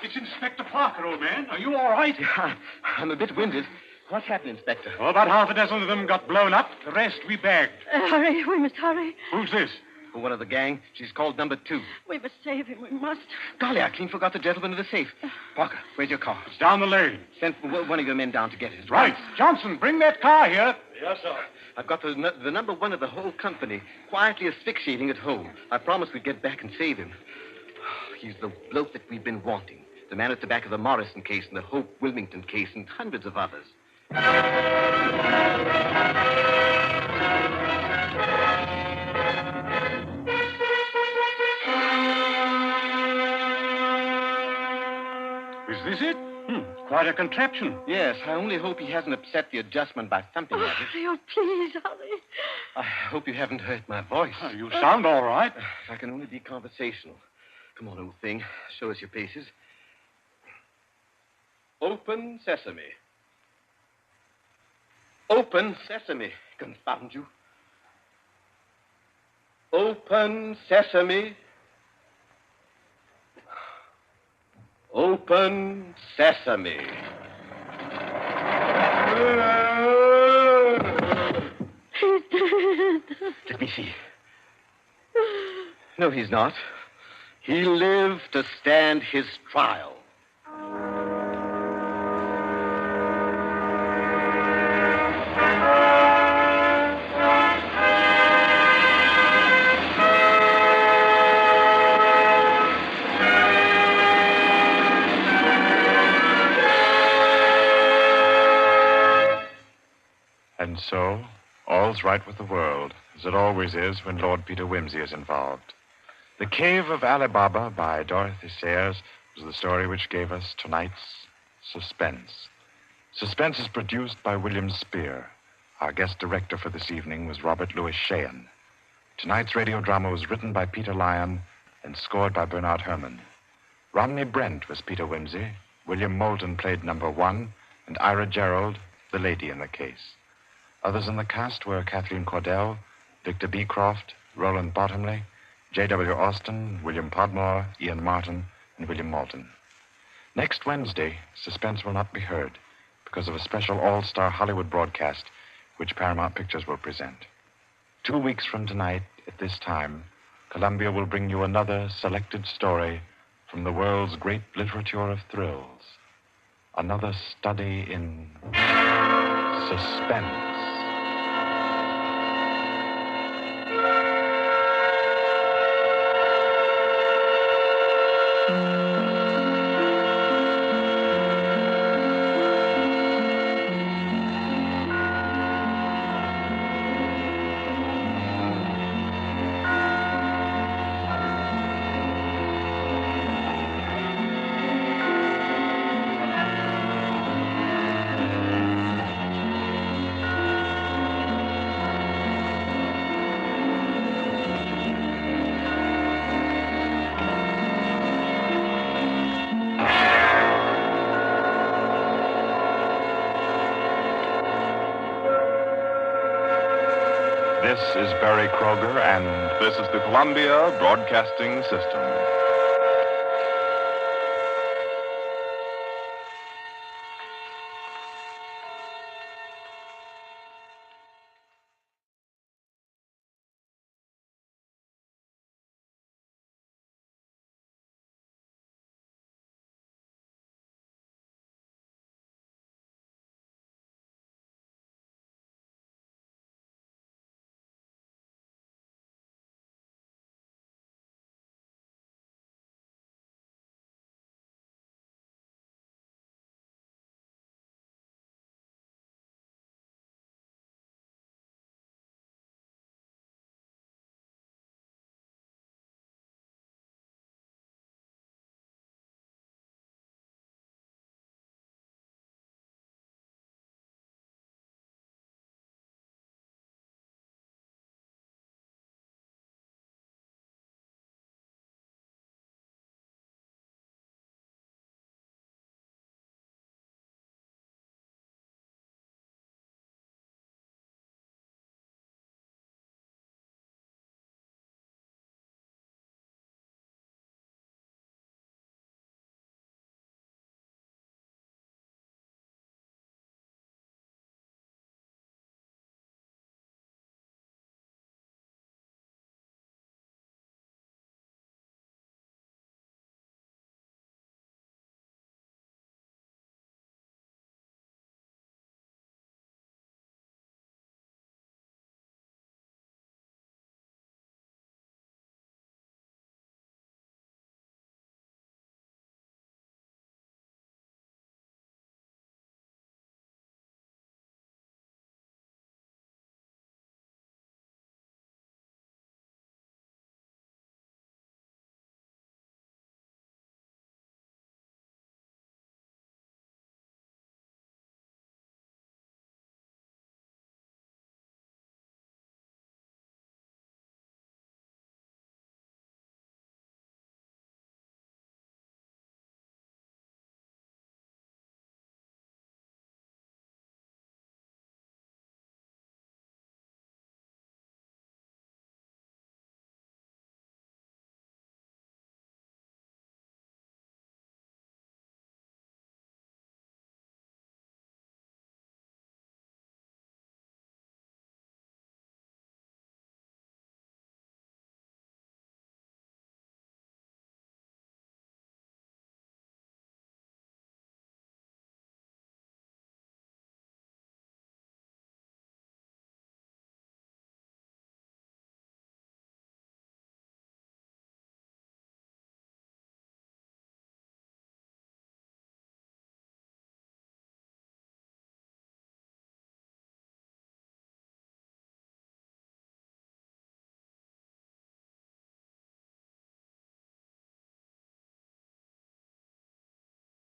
It's Inspector Parker, old man. Are you all right? Yeah, I'm a bit winded. What's happened, Inspector? Oh, about half a dozen of them got blown up. The rest we bagged. Hurry, we must hurry. Who's this? One of the gang. She's called number 2. We must save him. We must. Golly, I clean forgot the gentleman in the safe. Parker, where's your car? It's down the lane. Send one of your men down to get it. Right. Johnson, bring that car here. Yes, sir. I've got the number 1 of the whole company, quietly asphyxiating at home. I promised we'd get back and save him. He's the bloke that we've been wanting. The man at the back of the Morrison case and the Hope Wilmington case and hundreds of others. Is this it? Quite a contraption. Yes, I only hope he hasn't upset the adjustment by thumping at it. Oh, please, hurry. I hope you haven't hurt my voice. Oh, you sound all right. If I can only be conversational. Come on, old thing. Show us your paces. Open sesame. Open sesame. Confound you. Open sesame. Open sesame. He's dead. Let me see. No, he's not. He lived to stand his trial. And so, all's right with the world, as it always is when Lord Peter Wimsey is involved. The Cave of Ali Baba by Dorothy Sayers was the story which gave us tonight's Suspense. Suspense is produced by William Spear. Our guest director for this evening was Robert Louis Sheehan. Tonight's radio drama was written by Peter Lyon and scored by Bernard Herrmann. Romney Brent was Peter Wimsey, William Moulton played number 1, and Ira Gerald, the lady in the case. Others in the cast were Kathleen Cordell, Victor Beecroft, Roland Bottomley, J.W. Austin, William Podmore, Ian Martin, and William Moulton. Next Wednesday, Suspense will not be heard because of a special all-star Hollywood broadcast which Paramount Pictures will present. 2 weeks from tonight, at this time, Columbia will bring you another selected story from the world's great literature of thrills. Another study in suspense. This is Barry Kroger, and this is the Columbia Broadcasting System.